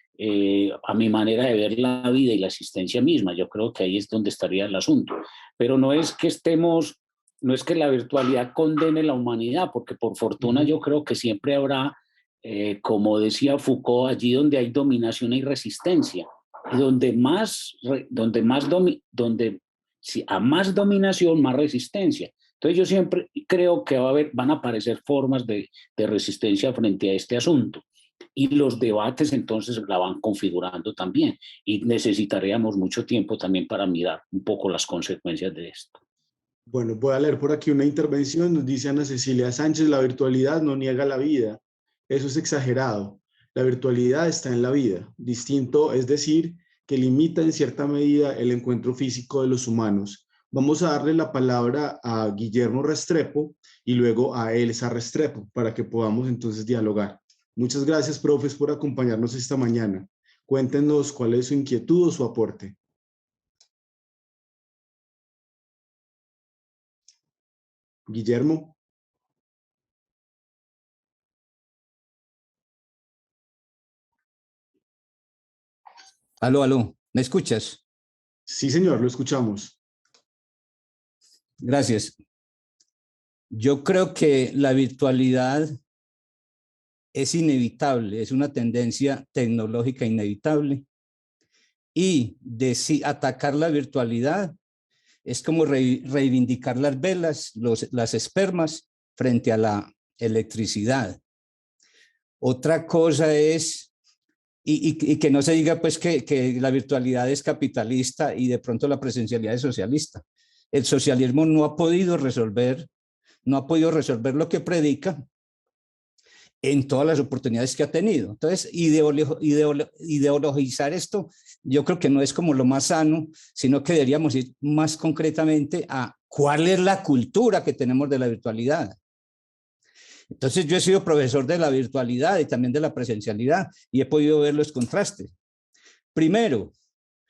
a mi manera de ver la vida y la existencia misma. Yo creo que ahí es donde estaría el asunto. Pero no es que no es que la virtualidad condene la humanidad, porque por fortuna yo creo que siempre habrá, como decía Foucault, allí donde hay dominación hay resistencia. Y donde si a más dominación, más resistencia. Entonces yo siempre creo que van a aparecer formas de resistencia frente a este asunto. Y los debates entonces la van configurando también. Y necesitaríamos mucho tiempo también para mirar un poco las consecuencias de esto. Bueno, voy a leer por aquí una intervención. Nos dice Ana Cecilia Sánchez: la virtualidad no niega la vida. Eso es exagerado. La virtualidad está en la vida. Distinto es decir, que limita en cierta medida el encuentro físico de los humanos. Vamos a darle la palabra a Guillermo Restrepo y luego a Elsa Restrepo para que podamos entonces dialogar. Muchas gracias, profes, por acompañarnos esta mañana. Cuéntenos cuál es su inquietud o su aporte. Guillermo. Aló, aló, ¿me escuchas? Sí, señor, lo escuchamos. Gracias. Yo creo que la virtualidad es inevitable, es una tendencia tecnológica inevitable. Y atacar la virtualidad es como reivindicar las velas, las espermas frente a la electricidad. Otra cosa es, y que no se diga pues que la virtualidad es capitalista y de pronto la presencialidad es socialista. El socialismo no ha podido resolver lo que predica en todas las oportunidades que ha tenido. Entonces, ideologizar esto, yo creo que no es como lo más sano, sino que deberíamos ir más concretamente a cuál es la cultura que tenemos de la virtualidad. Entonces, yo he sido profesor de la virtualidad y también de la presencialidad y he podido ver los contrastes. Primero,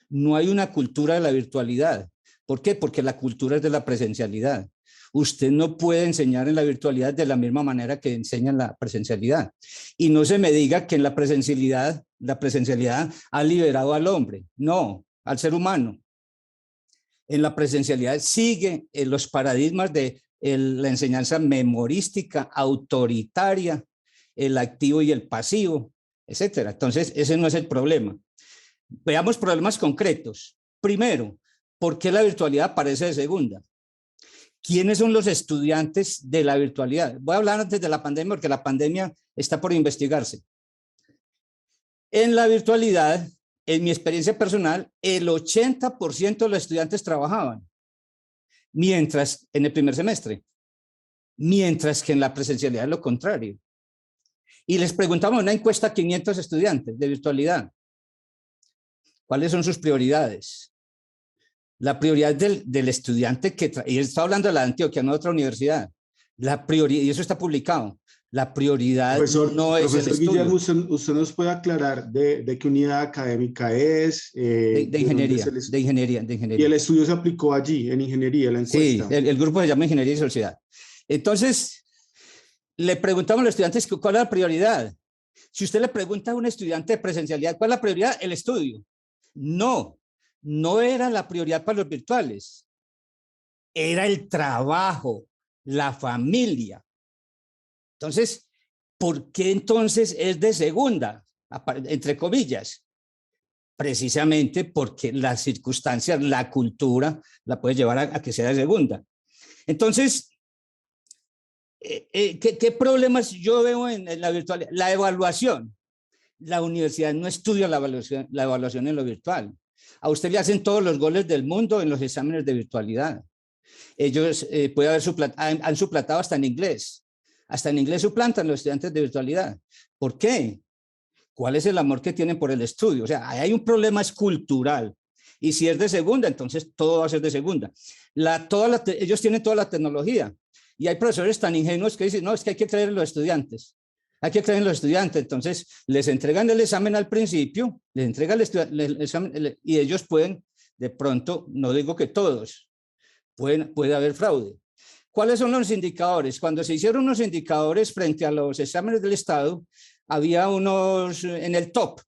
no hay una cultura de la virtualidad. ¿Por qué? Porque la cultura es de la presencialidad. Usted no puede enseñar en la virtualidad de la misma manera que enseña en la presencialidad. Y no se me diga que en la presencialidad ha liberado al hombre. No, al ser humano. En la presencialidad sigue en los paradigmas de la enseñanza memorística, autoritaria, el activo y el pasivo, etcétera. Entonces, ese no es el problema. Veamos problemas concretos. Primero, ¿por qué la virtualidad aparece de segunda? ¿Quiénes son los estudiantes de la virtualidad? Voy a hablar antes de la pandemia porque la pandemia está por investigarse. En la virtualidad, en mi experiencia personal, el 80% de los estudiantes trabajaban, mientras en el primer semestre, mientras que en la presencialidad es lo contrario. Y les preguntamos en una encuesta a 500 estudiantes de virtualidad, ¿cuáles son sus prioridades? La prioridad del estudiante y está hablando de la de Antioquia, no de otra universidad, la prioridad, y eso está publicado, la prioridad no es el estudio. Guillermo, usted nos puede aclarar de qué unidad académica es. De ingeniería. Y el estudio se aplicó allí, en ingeniería, la encuesta. Sí, el grupo se llama Ingeniería y Sociedad. Entonces, le preguntamos a los estudiantes cuál es la prioridad. Si usted le pregunta a un estudiante de presencialidad, ¿cuál es la prioridad? El estudio. No era la prioridad para los virtuales. Era el trabajo, la familia. Entonces, ¿por qué entonces es de segunda? Entre comillas. Precisamente porque las circunstancias, la cultura, la puede llevar a que sea de segunda. Entonces, ¿qué problemas yo veo en la virtualidad? La evaluación. La universidad no estudia la evaluación en lo virtual. A usted le hacen todos los goles del mundo en los exámenes de virtualidad. Ellos han suplantado hasta en inglés. Hasta en inglés suplantan los estudiantes de virtualidad. ¿Por qué? ¿Cuál es el amor que tienen por el estudio? O sea, hay un problema cultural. Y si es de segunda, entonces todo va a ser de segunda. Ellos tienen toda la tecnología. Y hay profesores tan ingenuos que dicen, no, es que hay que traer a los estudiantes. Hay que traer a los estudiantes. Entonces, les entregan el examen al principio, les entregan el examen y ellos pueden, de pronto, no digo que todos, puede haber fraude. ¿Cuáles son los indicadores? Cuando se hicieron unos indicadores frente a los exámenes del Estado, había unos en el top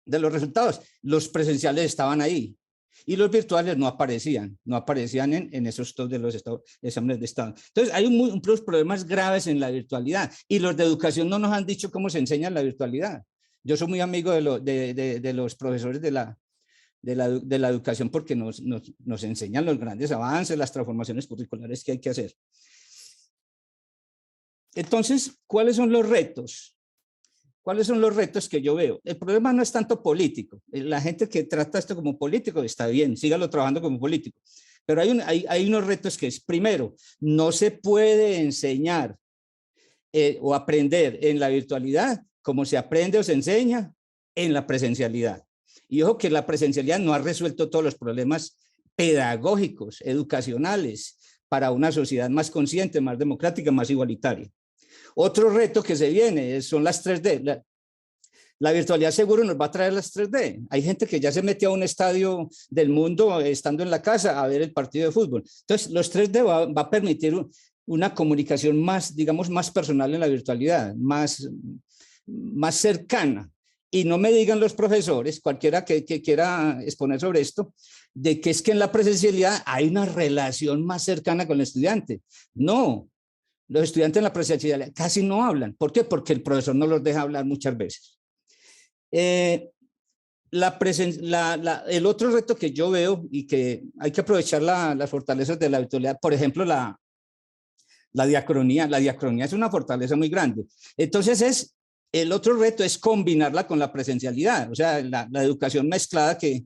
de los resultados. Los presenciales estaban ahí y los virtuales no aparecían en esos top de los exámenes de Estado. Entonces, hay unos problemas graves en la virtualidad y los de educación no nos han dicho cómo se enseña en la virtualidad. Yo soy muy amigo de los profesores de la educación porque nos enseñan los grandes avances, las transformaciones curriculares que hay que hacer. Entonces, ¿cuáles son los retos? ¿Cuáles son los retos que yo veo? El problema no es tanto político. La gente que trata esto como político está bien, sígalo trabajando como político. Pero hay unos retos que es, primero, no se puede enseñar o aprender en la virtualidad como se aprende o se enseña en la presencialidad. Y ojo que la presencialidad no ha resuelto todos los problemas pedagógicos, educacionales, para una sociedad más consciente, más democrática, más igualitaria. Otro reto que se viene son las 3D. La virtualidad seguro nos va a traer las 3D. Hay gente que ya se metió a un estadio del mundo estando en la casa a ver el partido de fútbol. Entonces, los 3D va a permitir una comunicación más, digamos, más personal en la virtualidad, más cercana. Y no me digan los profesores, cualquiera que quiera exponer sobre esto, de que es que en la presencialidad hay una relación más cercana con el estudiante. No, los estudiantes en la presencialidad casi no hablan. ¿Por qué? Porque el profesor no los deja hablar muchas veces. El otro reto que yo veo y que hay que aprovechar las fortalezas de la virtualidad, por ejemplo, la diacronía. La diacronía es una fortaleza muy grande. Entonces, el otro reto es combinarla con la presencialidad, o sea, la educación mezclada que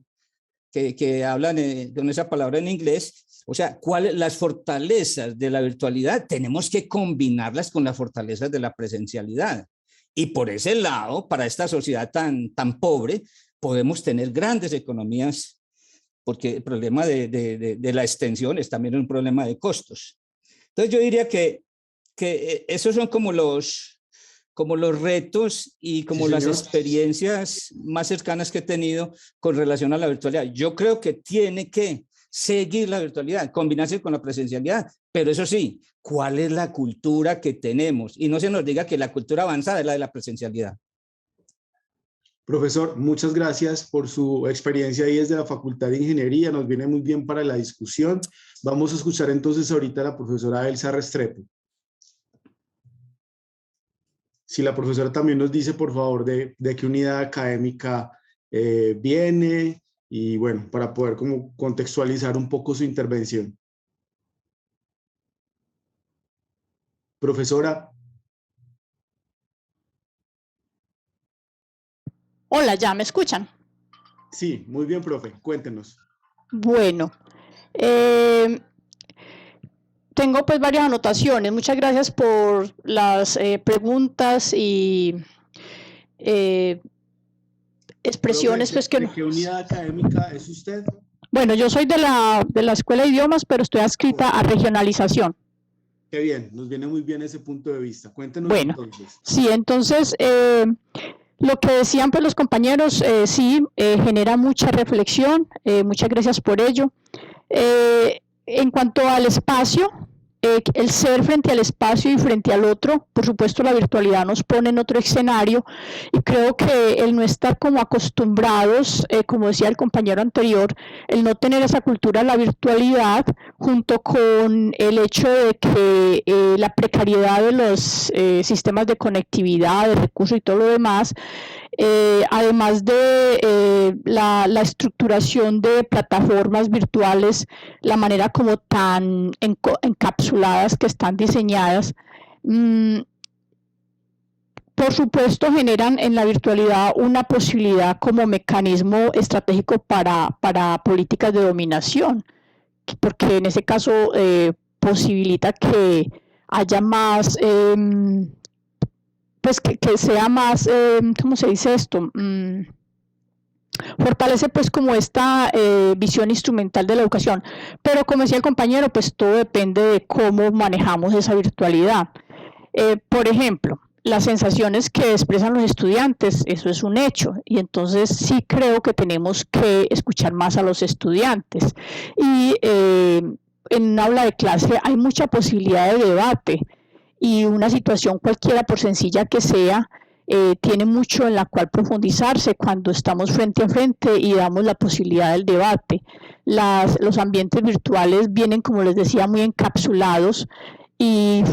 hablan con esa palabra en inglés. O sea, las fortalezas de la virtualidad tenemos que combinarlas con las fortalezas de la presencialidad. Y por ese lado, para esta sociedad tan pobre, podemos tener grandes economías, porque el problema de la extensión es también un problema de costos. Entonces yo diría que esos son como los retos y como las experiencias más cercanas que he tenido con relación a la virtualidad. Yo creo que tiene que seguir la virtualidad, combinarse con la presencialidad, pero eso sí, ¿cuál es la cultura que tenemos? Y no se nos diga que la cultura avanzada es la de la presencialidad. Profesor, muchas gracias por su experiencia ahí desde la Facultad de Ingeniería, nos viene muy bien para la discusión. Vamos a escuchar entonces ahorita a la profesora Elsa Restrepo. Si la profesora también nos dice, por favor, de qué unidad académica viene, y bueno, para poder como contextualizar un poco su intervención. Profesora. Hola, ¿ya me escuchan? Sí, muy bien, profe, cuéntenos. Bueno, tengo pues varias anotaciones. Muchas gracias por las preguntas y expresiones. Profe, Pues, que ¿de qué unidad académica es usted? Bueno, yo soy de la Escuela de Idiomas, pero estoy adscrita a regionalización. Qué bien, nos viene muy bien ese punto de vista. Cuéntenos bueno, entonces. Sí, entonces, lo que decían pues los compañeros, sí, genera mucha reflexión, muchas gracias por ello. En cuanto al espacio, el ser frente al espacio y frente al otro, por supuesto la virtualidad nos pone en otro escenario, y creo que el no estar como acostumbrados, como decía el compañero anterior, el no tener esa cultura de la virtualidad, junto con el hecho de que la precariedad de los sistemas de conectividad, de recursos y todo lo demás, además de la estructuración de plataformas virtuales, la manera como tan encapsuladas que están diseñadas, por supuesto generan en la virtualidad una posibilidad como mecanismo estratégico para políticas de dominación, porque en ese caso posibilita que haya más... pues que sea más, ¿cómo se dice esto? Fortalece pues como esta visión instrumental de la educación, pero como decía el compañero, pues todo depende de cómo manejamos esa virtualidad. Por ejemplo, las sensaciones que expresan los estudiantes, eso es un hecho, y entonces sí creo que tenemos que escuchar más a los estudiantes. Y en un aula de clase hay mucha posibilidad de debate, y una situación cualquiera, por sencilla que sea, tiene mucho en la cual profundizarse cuando estamos frente a frente y damos la posibilidad del debate. Los ambientes virtuales vienen, como les decía, muy encapsulados, y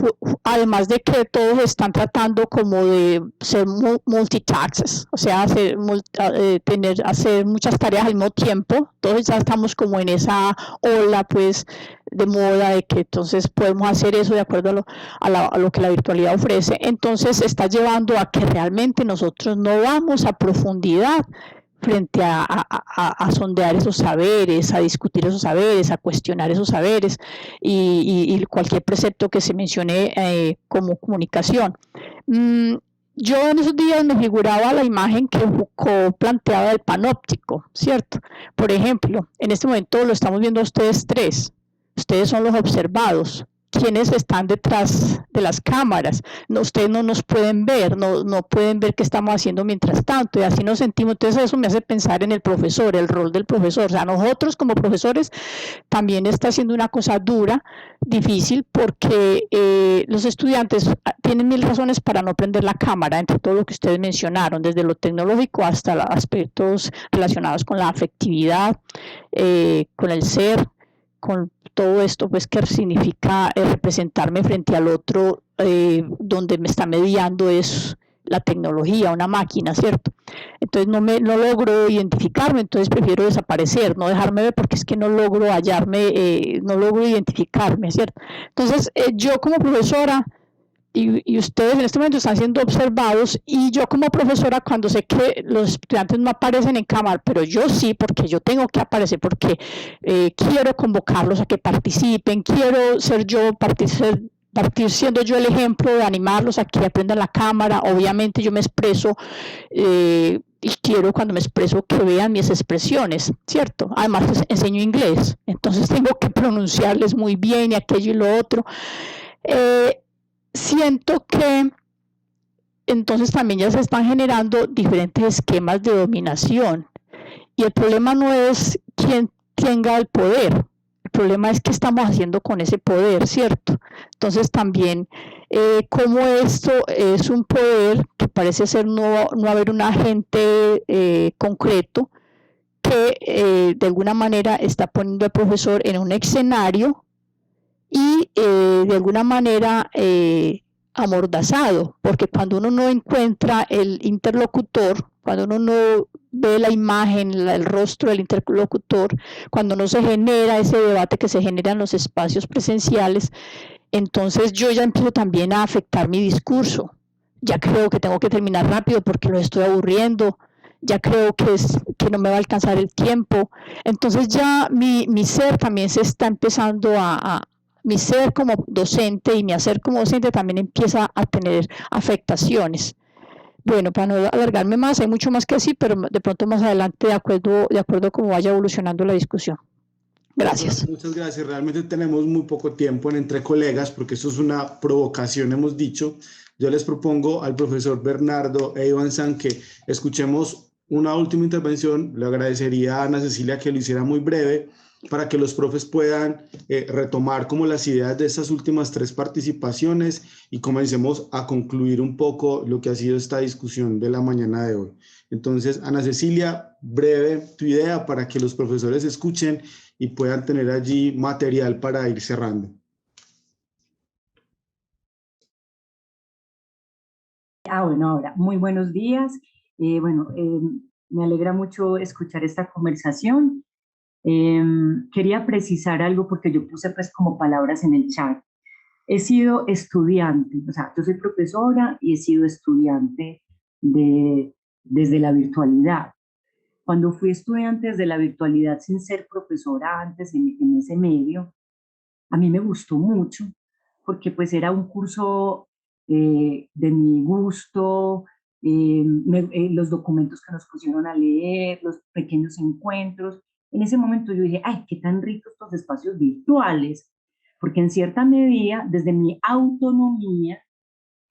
además de que todos están tratando como de ser multitasks, o sea, hacer muchas tareas al mismo tiempo. Todos ya estamos como en esa ola pues de moda de que entonces podemos hacer eso de acuerdo a lo que la virtualidad ofrece. Entonces está llevando a que realmente nosotros no vamos a profundidad frente a sondear esos saberes, a discutir esos saberes, a cuestionar esos saberes y cualquier precepto que se mencione como comunicación. Yo en esos días me figuraba la imagen que Foucault planteaba del panóptico, ¿cierto? Por ejemplo, en este momento lo estamos viendo a ustedes tres. Ustedes son los observados. ¿Quiénes están detrás de las cámaras? No, ustedes no nos pueden ver, no pueden ver qué estamos haciendo mientras tanto, y así nos sentimos. Entonces eso me hace pensar en el profesor, el rol del profesor. O sea, nosotros como profesores también está siendo una cosa dura, difícil, porque los estudiantes tienen mil razones para no prender la cámara, entre todo lo que ustedes mencionaron, desde lo tecnológico hasta los aspectos relacionados con la afectividad, con el ser, con todo esto pues que significa representarme frente al otro, donde me está mediando es la tecnología, una máquina, ¿cierto? Entonces no logro identificarme, entonces prefiero desaparecer, no dejarme ver, porque es que no logro hallarme, no logro identificarme, ¿cierto? Entonces yo como profesora, y ustedes en este momento están siendo observados, y yo como profesora, cuando sé que los estudiantes no aparecen en cámara, pero yo sí, porque yo tengo que aparecer, porque quiero convocarlos a que participen, quiero ser yo, partir siendo yo el ejemplo de animarlos a que aprendan la cámara. Obviamente yo me expreso y quiero, cuando me expreso, que vean mis expresiones, ¿cierto? Además pues, enseño inglés, entonces tengo que pronunciarles muy bien y aquello y lo otro. Siento que entonces también ya se están generando diferentes esquemas de dominación, y el problema no es quién tenga el poder, problema es qué estamos haciendo con ese poder, ¿cierto? Entonces también como esto es un poder que parece ser no haber un agente concreto que de alguna manera está poniendo al profesor en un escenario y de alguna manera amordazado, porque cuando uno no encuentra el interlocutor, cuando uno no ve la imagen, el rostro del interlocutor, cuando no se genera ese debate que se genera en los espacios presenciales, entonces yo ya empiezo también a afectar mi discurso. Ya creo que tengo que terminar rápido porque lo estoy aburriendo, ya creo que no me va a alcanzar el tiempo. Entonces ya mi ser también se está empezando mi ser como docente y mi hacer como docente también empieza a tener afectaciones. Bueno, para no alargarme más, hay mucho más que decir, pero de pronto más adelante, de acuerdo a cómo vaya evolucionando la discusión. Gracias. Muchas gracias. Realmente tenemos muy poco tiempo entre colegas, porque esto es una provocación, hemos dicho. Yo les propongo al profesor Bernardo e Iván San que escuchemos una última intervención. Le agradecería a Ana Cecilia que lo hiciera muy breve, para que los profes puedan retomar como las ideas de estas últimas 3 participaciones y comencemos a concluir un poco lo que ha sido esta discusión de la mañana de hoy. Entonces, Ana Cecilia, breve tu idea para que los profesores escuchen y puedan tener allí material para ir cerrando. Bueno, ahora, muy buenos días. Me alegra mucho escuchar esta conversación. Quería precisar algo porque yo puse pues como palabras en el chat. He sido estudiante, o sea, yo soy profesora y he sido estudiante desde la virtualidad. Cuando fui estudiante desde la virtualidad sin ser profesora antes en ese medio, a mí me gustó mucho porque pues era un curso de mi gusto, los documentos que nos pusieron a leer, los pequeños encuentros. En ese momento yo dije, ay, qué tan ricos estos espacios virtuales, porque en cierta medida, desde mi autonomía,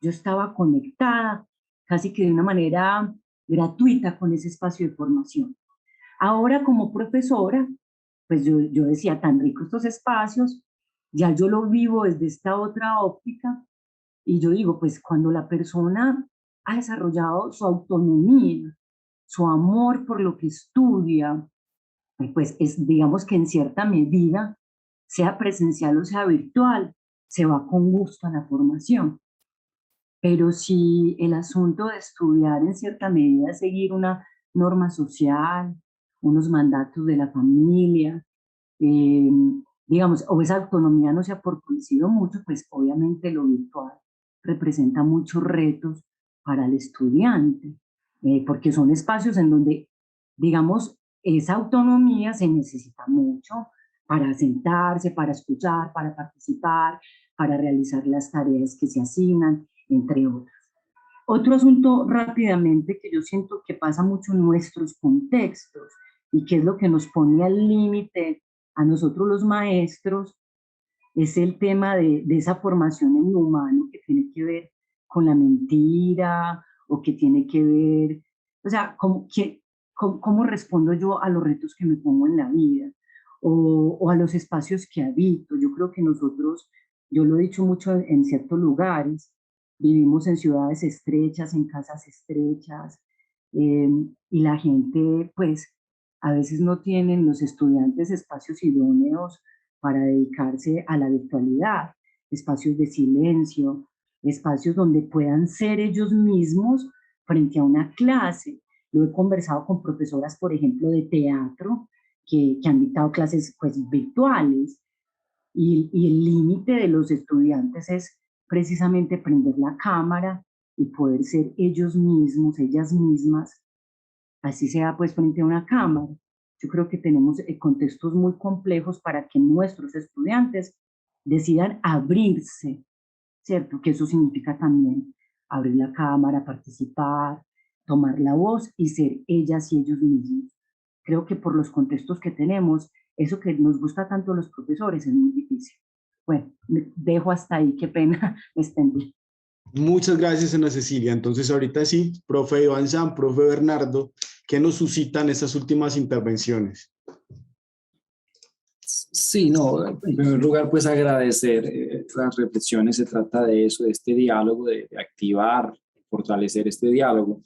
yo estaba conectada casi que de una manera gratuita con ese espacio de formación. Ahora como profesora, pues yo decía, tan ricos estos espacios, ya yo lo vivo desde esta otra óptica, y yo digo, pues cuando la persona ha desarrollado su autonomía, su amor por lo que estudia, pues digamos que en cierta medida, sea presencial o sea virtual, se va con gusto a la formación. Pero si el asunto de estudiar en cierta medida es seguir una norma social, unos mandatos de la familia, digamos, o esa autonomía no se ha fortalecido mucho, pues obviamente lo virtual representa muchos retos para el estudiante, porque son espacios en donde, digamos, esa autonomía se necesita mucho para sentarse, para escuchar, para participar, para realizar las tareas que se asignan, entre otros. Otro asunto rápidamente que yo siento que pasa mucho en nuestros contextos y que es lo que nos pone al límite a nosotros los maestros, es el tema de esa formación en lo humano que tiene que ver con la mentira o que tiene que ver, o sea, cómo respondo yo a los retos que me pongo en la vida o a los espacios que habito. Yo creo que nosotros, yo lo he dicho mucho en ciertos lugares, vivimos en ciudades estrechas, en casas estrechas, y la gente, pues, a veces no tienen los estudiantes espacios idóneos para dedicarse a la virtualidad, espacios de silencio, espacios donde puedan ser ellos mismos frente a una clase. Yo he conversado con profesoras, por ejemplo, de teatro, que han dictado clases pues, virtuales, y el límite de los estudiantes es precisamente prender la cámara y poder ser ellos mismos, ellas mismas, así sea pues frente a una cámara. Yo creo que tenemos contextos muy complejos para que nuestros estudiantes decidan abrirse, ¿cierto? Que eso significa también abrir la cámara, participar, tomar la voz y ser ellas y ellos mismos. Creo que por los contextos que tenemos, eso que nos gusta tanto a los profesores es muy difícil. Bueno, me dejo hasta ahí, qué pena, me extendí. Muchas gracias, Ana Cecilia. Entonces, ahorita sí, profe Iván San, profe Bernardo, ¿qué nos suscitan estas últimas intervenciones? Sí, no, en primer lugar, pues agradecer las reflexiones, se trata de eso, de este diálogo, de activar, fortalecer este diálogo.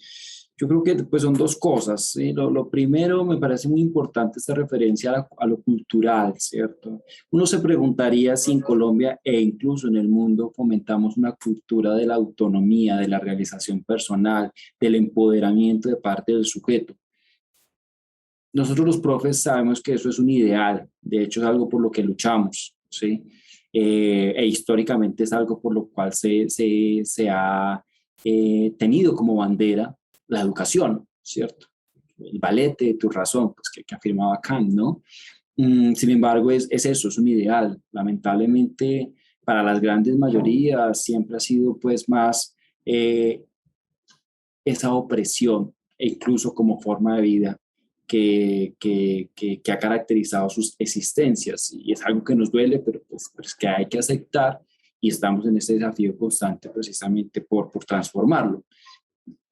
Yo creo que pues son dos cosas, ¿sí? Lo primero, me parece muy importante esta referencia a lo cultural, ¿cierto? Uno se preguntaría si en Colombia e incluso en el mundo fomentamos una cultura de la autonomía, de la realización personal, del empoderamiento de parte del sujeto. Nosotros los profes sabemos que eso es un ideal, de hecho es algo por lo que luchamos, ¿sí? E históricamente es algo por lo cual se ha tenido como bandera la educación, ¿cierto? El valete de tu razón, pues que afirmaba Kant, ¿no? Sin embargo, es eso, es un ideal. Lamentablemente, para las grandes mayorías siempre ha sido pues más esa opresión, e incluso como forma de vida que ha caracterizado sus existencias. Y es algo que nos duele, pero pues que hay que aceptar y estamos en este desafío constante precisamente por transformarlo.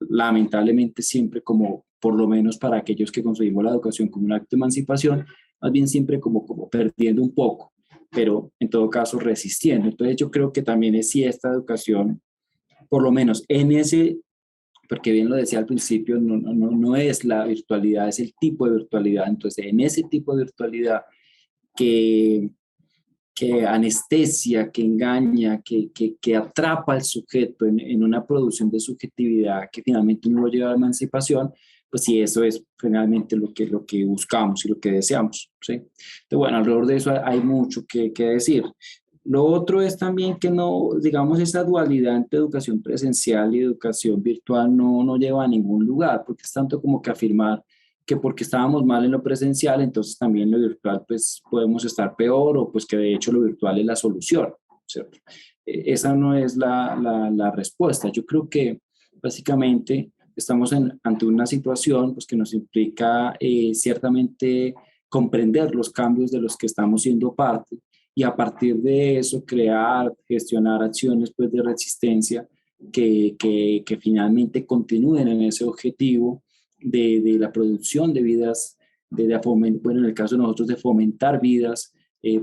Lamentablemente siempre como, por lo menos para aquellos que concebimos la educación como un acto de emancipación, más bien siempre como perdiendo un poco, pero en todo caso resistiendo. Entonces yo creo que también es si esta educación, por lo menos en ese, porque bien lo decía al principio, no es la virtualidad, es el tipo de virtualidad. Entonces en ese tipo de virtualidad que anestesia, que engaña, que atrapa al sujeto en una producción de subjetividad que finalmente no lo lleva a la emancipación, pues sí, eso es finalmente lo que buscamos y lo que deseamos, ¿sí? Entonces, bueno, alrededor de eso hay mucho que decir. Lo otro es también que no, digamos, esa dualidad entre educación presencial y educación virtual no lleva a ningún lugar, porque es tanto como que afirmar que porque estábamos mal en lo presencial, entonces también lo virtual pues podemos estar peor, o pues que de hecho lo virtual es la solución, ¿cierto? Esa no es la respuesta. Yo creo que básicamente estamos ante una situación pues que nos implica ciertamente comprender los cambios de los que estamos siendo parte y a partir de eso crear, gestionar acciones pues de resistencia que finalmente continúen en ese objetivo de la producción de vidas, bueno, en el caso de nosotros de fomentar vidas,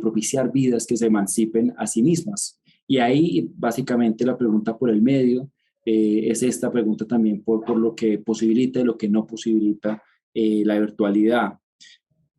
propiciar vidas que se emancipen a sí mismas. Y ahí básicamente la pregunta por el medio es esta pregunta también por lo que posibilita y lo que no posibilita la virtualidad.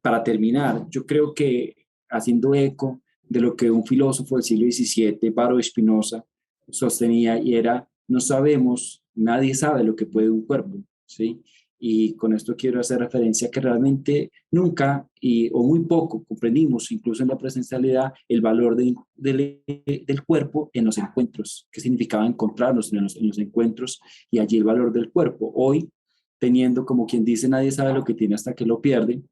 Para terminar, yo creo que haciendo eco de lo que un filósofo del siglo XVII, Baruch Spinoza, sostenía y era, no sabemos, nadie sabe lo que puede un cuerpo, ¿sí? Y con esto quiero hacer referencia a que realmente nunca o muy poco comprendimos, incluso en la presencialidad, el valor del cuerpo en los encuentros, qué significaba encontrarnos en los encuentros y allí el valor del cuerpo. Hoy, teniendo como quien dice, nadie sabe lo que tiene hasta que lo pierde,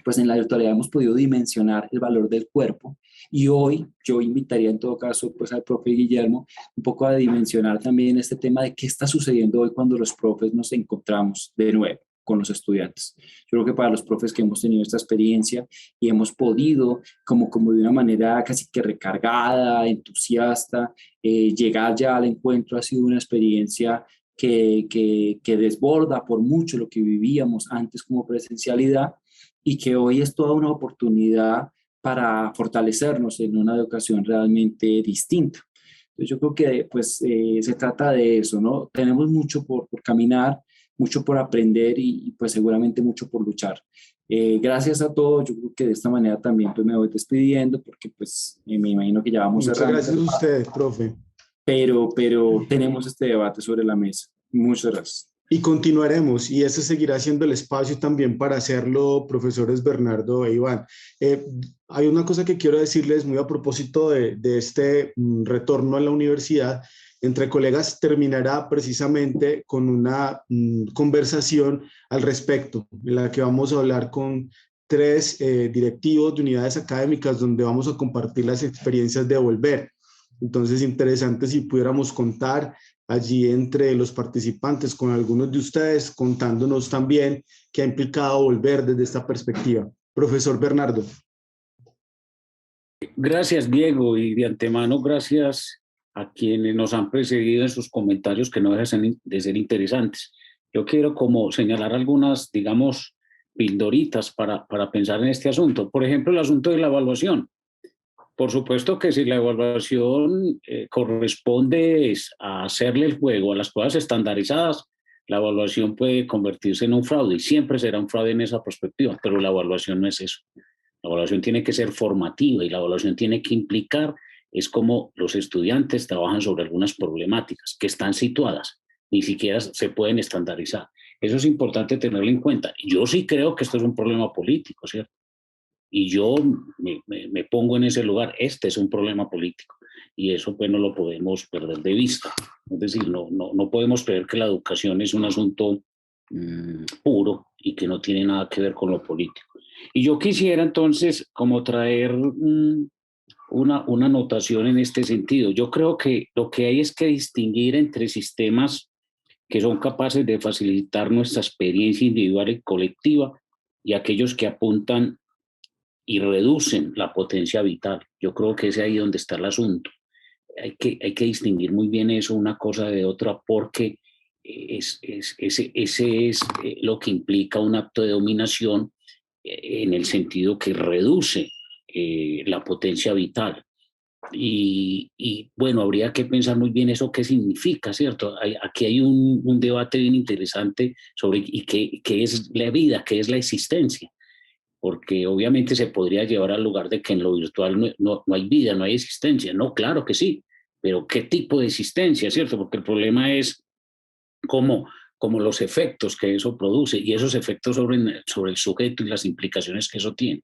pues en la virtualidad hemos podido dimensionar el valor del cuerpo y hoy yo invitaría en todo caso pues al profe Guillermo un poco a dimensionar también este tema de qué está sucediendo hoy cuando los profes nos encontramos de nuevo con los estudiantes. Yo creo que para los profes que hemos tenido esta experiencia y hemos podido como de una manera casi que recargada, entusiasta, llegar ya al encuentro ha sido una experiencia que desborda por mucho lo que vivíamos antes como presencialidad y que hoy es toda una oportunidad para fortalecernos en una educación realmente distinta. Entonces yo creo que pues se trata de eso, ¿no? Tenemos mucho por caminar, mucho por aprender y pues seguramente mucho por luchar. Gracias a todos, yo creo que de esta manera también pues me voy despidiendo porque pues me imagino que ya vamos cerrando. Muchas gracias a usted, profe. Pero tenemos este debate sobre la mesa. Muchas gracias. Y continuaremos, y ese seguirá siendo el espacio también para hacerlo, profesores Bernardo e Iván. Hay una cosa que quiero decirles muy a propósito de este retorno a la universidad. Entre colegas terminará precisamente con una conversación al respecto, en la que vamos a hablar con 3 directivos de unidades académicas, donde vamos a compartir las experiencias de volver. Entonces, interesante si pudiéramos contar allí entre los participantes con algunos de ustedes, contándonos también qué ha implicado volver desde esta perspectiva. Profesor Bernardo. Gracias, Diego, y de antemano gracias a quienes nos han precedido en sus comentarios que no dejan de ser interesantes. Yo quiero como señalar algunas, digamos, pildoritas para pensar en este asunto. Por ejemplo, el asunto de la evaluación. Por supuesto que si la evaluación corresponde a hacerle el juego a las pruebas estandarizadas, la evaluación puede convertirse en un fraude y siempre será un fraude en esa perspectiva, pero la evaluación no es eso. La evaluación tiene que ser formativa y la evaluación tiene que implicar es como los estudiantes trabajan sobre algunas problemáticas que están situadas, ni siquiera se pueden estandarizar. Eso es importante tenerlo en cuenta. Yo sí creo que esto es un problema político, ¿cierto? Y yo me pongo en ese lugar, este es un problema político y eso pues no lo podemos perder de vista. Es decir, no podemos creer que la educación es un asunto puro y que no tiene nada que ver con lo político. Y yo quisiera entonces como traer una anotación en este sentido. Yo creo que lo que hay es que distinguir entre sistemas que son capaces de facilitar nuestra experiencia individual y colectiva y aquellos que apuntan y reducen la potencia vital. Yo creo que es ahí donde está el asunto. Hay que distinguir muy bien eso, una cosa de otra, porque ese es lo que implica un acto de dominación en el sentido que reduce la potencia vital. Y bueno, habría que pensar muy bien eso qué significa, ¿cierto? Aquí hay un debate bien interesante sobre qué es la vida, qué es la existencia, porque obviamente se podría llevar al lugar de que en lo virtual no hay vida, no hay existencia. No, claro que sí, pero ¿qué tipo de existencia, cierto? Porque el problema es cómo los efectos que eso produce y esos efectos sobre el sujeto y las implicaciones que eso tiene.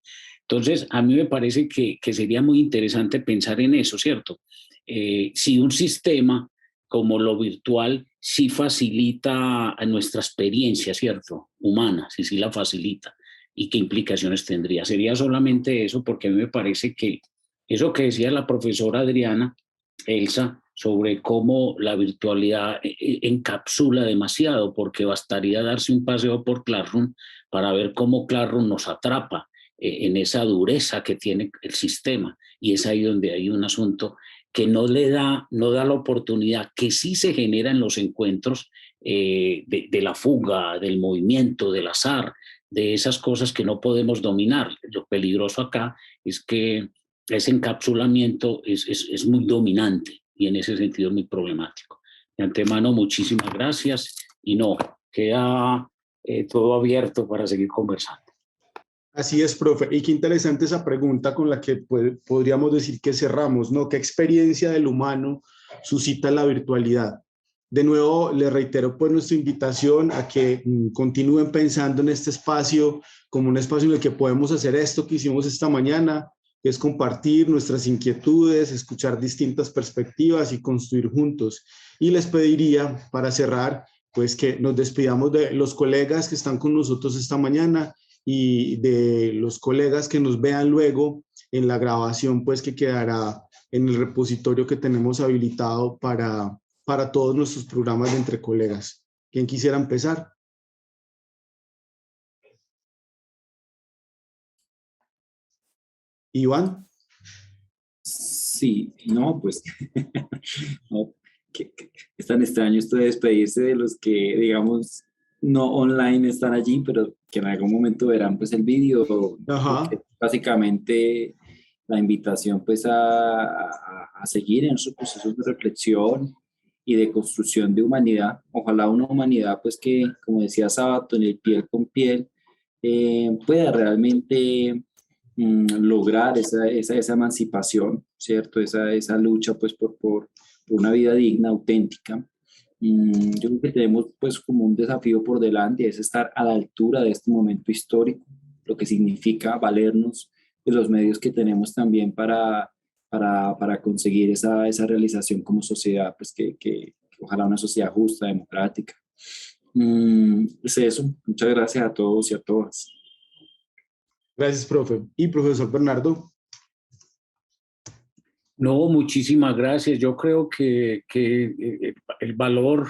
Entonces, a mí me parece que sería muy interesante pensar en eso, ¿cierto? Si un sistema como lo virtual sí facilita a nuestra experiencia, ¿cierto? Humana, sí la facilita. ¿Y qué implicaciones tendría? Sería solamente eso, porque a mí me parece que eso que decía la profesora Adriana, Elsa, sobre cómo la virtualidad encapsula demasiado, porque bastaría darse un paseo por Classroom para ver cómo Classroom nos atrapa en esa dureza que tiene el sistema. Y es ahí donde hay un asunto que no da la oportunidad que sí se genera en los encuentros de la fuga, del movimiento, del azar, de esas cosas que no podemos dominar. Lo peligroso acá es que ese encapsulamiento es muy dominante y en ese sentido es muy problemático. De antemano, muchísimas gracias y queda todo abierto para seguir conversando. Así es, profe. Y qué interesante esa pregunta con la que podríamos decir que cerramos, ¿no? ¿Qué experiencia del humano suscita la virtualidad? De nuevo, le reitero pues nuestra invitación a que continúen pensando en este espacio como un espacio en el que podemos hacer esto que hicimos esta mañana, que es compartir nuestras inquietudes, escuchar distintas perspectivas y construir juntos. Y les pediría, para cerrar, pues que nos despidamos de los colegas que están con nosotros esta mañana y de los colegas que nos vean luego en la grabación, pues que quedará en el repositorio que tenemos habilitado para todos nuestros programas de Entre Colegas. ¿Quién quisiera empezar? Iván. Sí, no, pues no, que es tan extraño esto de despedirse de los que, digamos, no online están allí, pero que en algún momento verán pues el vídeo. Básicamente la invitación pues a seguir en sus procesos de reflexión y de construcción de humanidad. Ojalá una humanidad pues que, como decía Sabato, en el piel con piel, pueda realmente lograr esa emancipación, ¿cierto? Esa lucha pues por una vida digna, auténtica. Yo creo que tenemos pues como un desafío por delante, es estar a la altura de este momento histórico, lo que significa valernos de los medios que tenemos también para conseguir esa realización como sociedad, pues que ojalá una sociedad justa, democrática. Es eso. Muchas gracias a todos y a todas. Gracias, profe. ¿Y profesor Bernardo? No, muchísimas gracias. Yo creo que el valor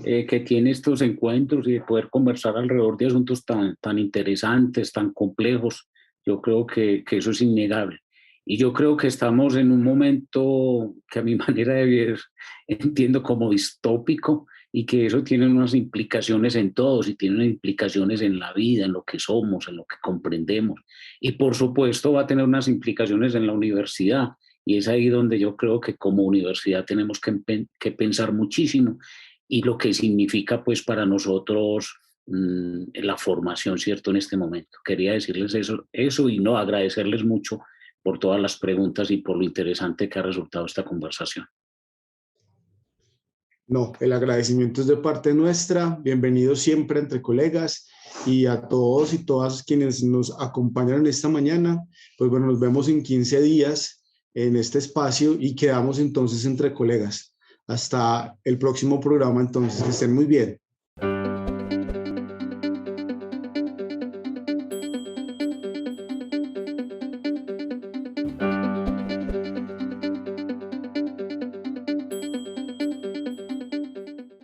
que tiene estos encuentros y de poder conversar alrededor de asuntos tan interesantes, tan complejos, yo creo que eso es innegable. Y yo creo que estamos en un momento que a mi manera de ver entiendo como distópico, y que eso tiene unas implicaciones en todos y tiene unas implicaciones en la vida, en lo que somos, en lo que comprendemos. Y por supuesto va a tener unas implicaciones en la universidad. Y es ahí donde yo creo que como universidad tenemos que pensar muchísimo y lo que significa pues para nosotros la formación, ¿cierto? En este momento. Quería decirles eso y no agradecerles mucho por todas las preguntas y por lo interesante que ha resultado esta conversación. No, el agradecimiento es de parte nuestra. Bienvenidos siempre entre colegas y a todos y todas quienes nos acompañaron esta mañana. Pues bueno, nos vemos en 15 días en este espacio y quedamos entonces entre colegas. Hasta el próximo programa, entonces, que estén muy bien.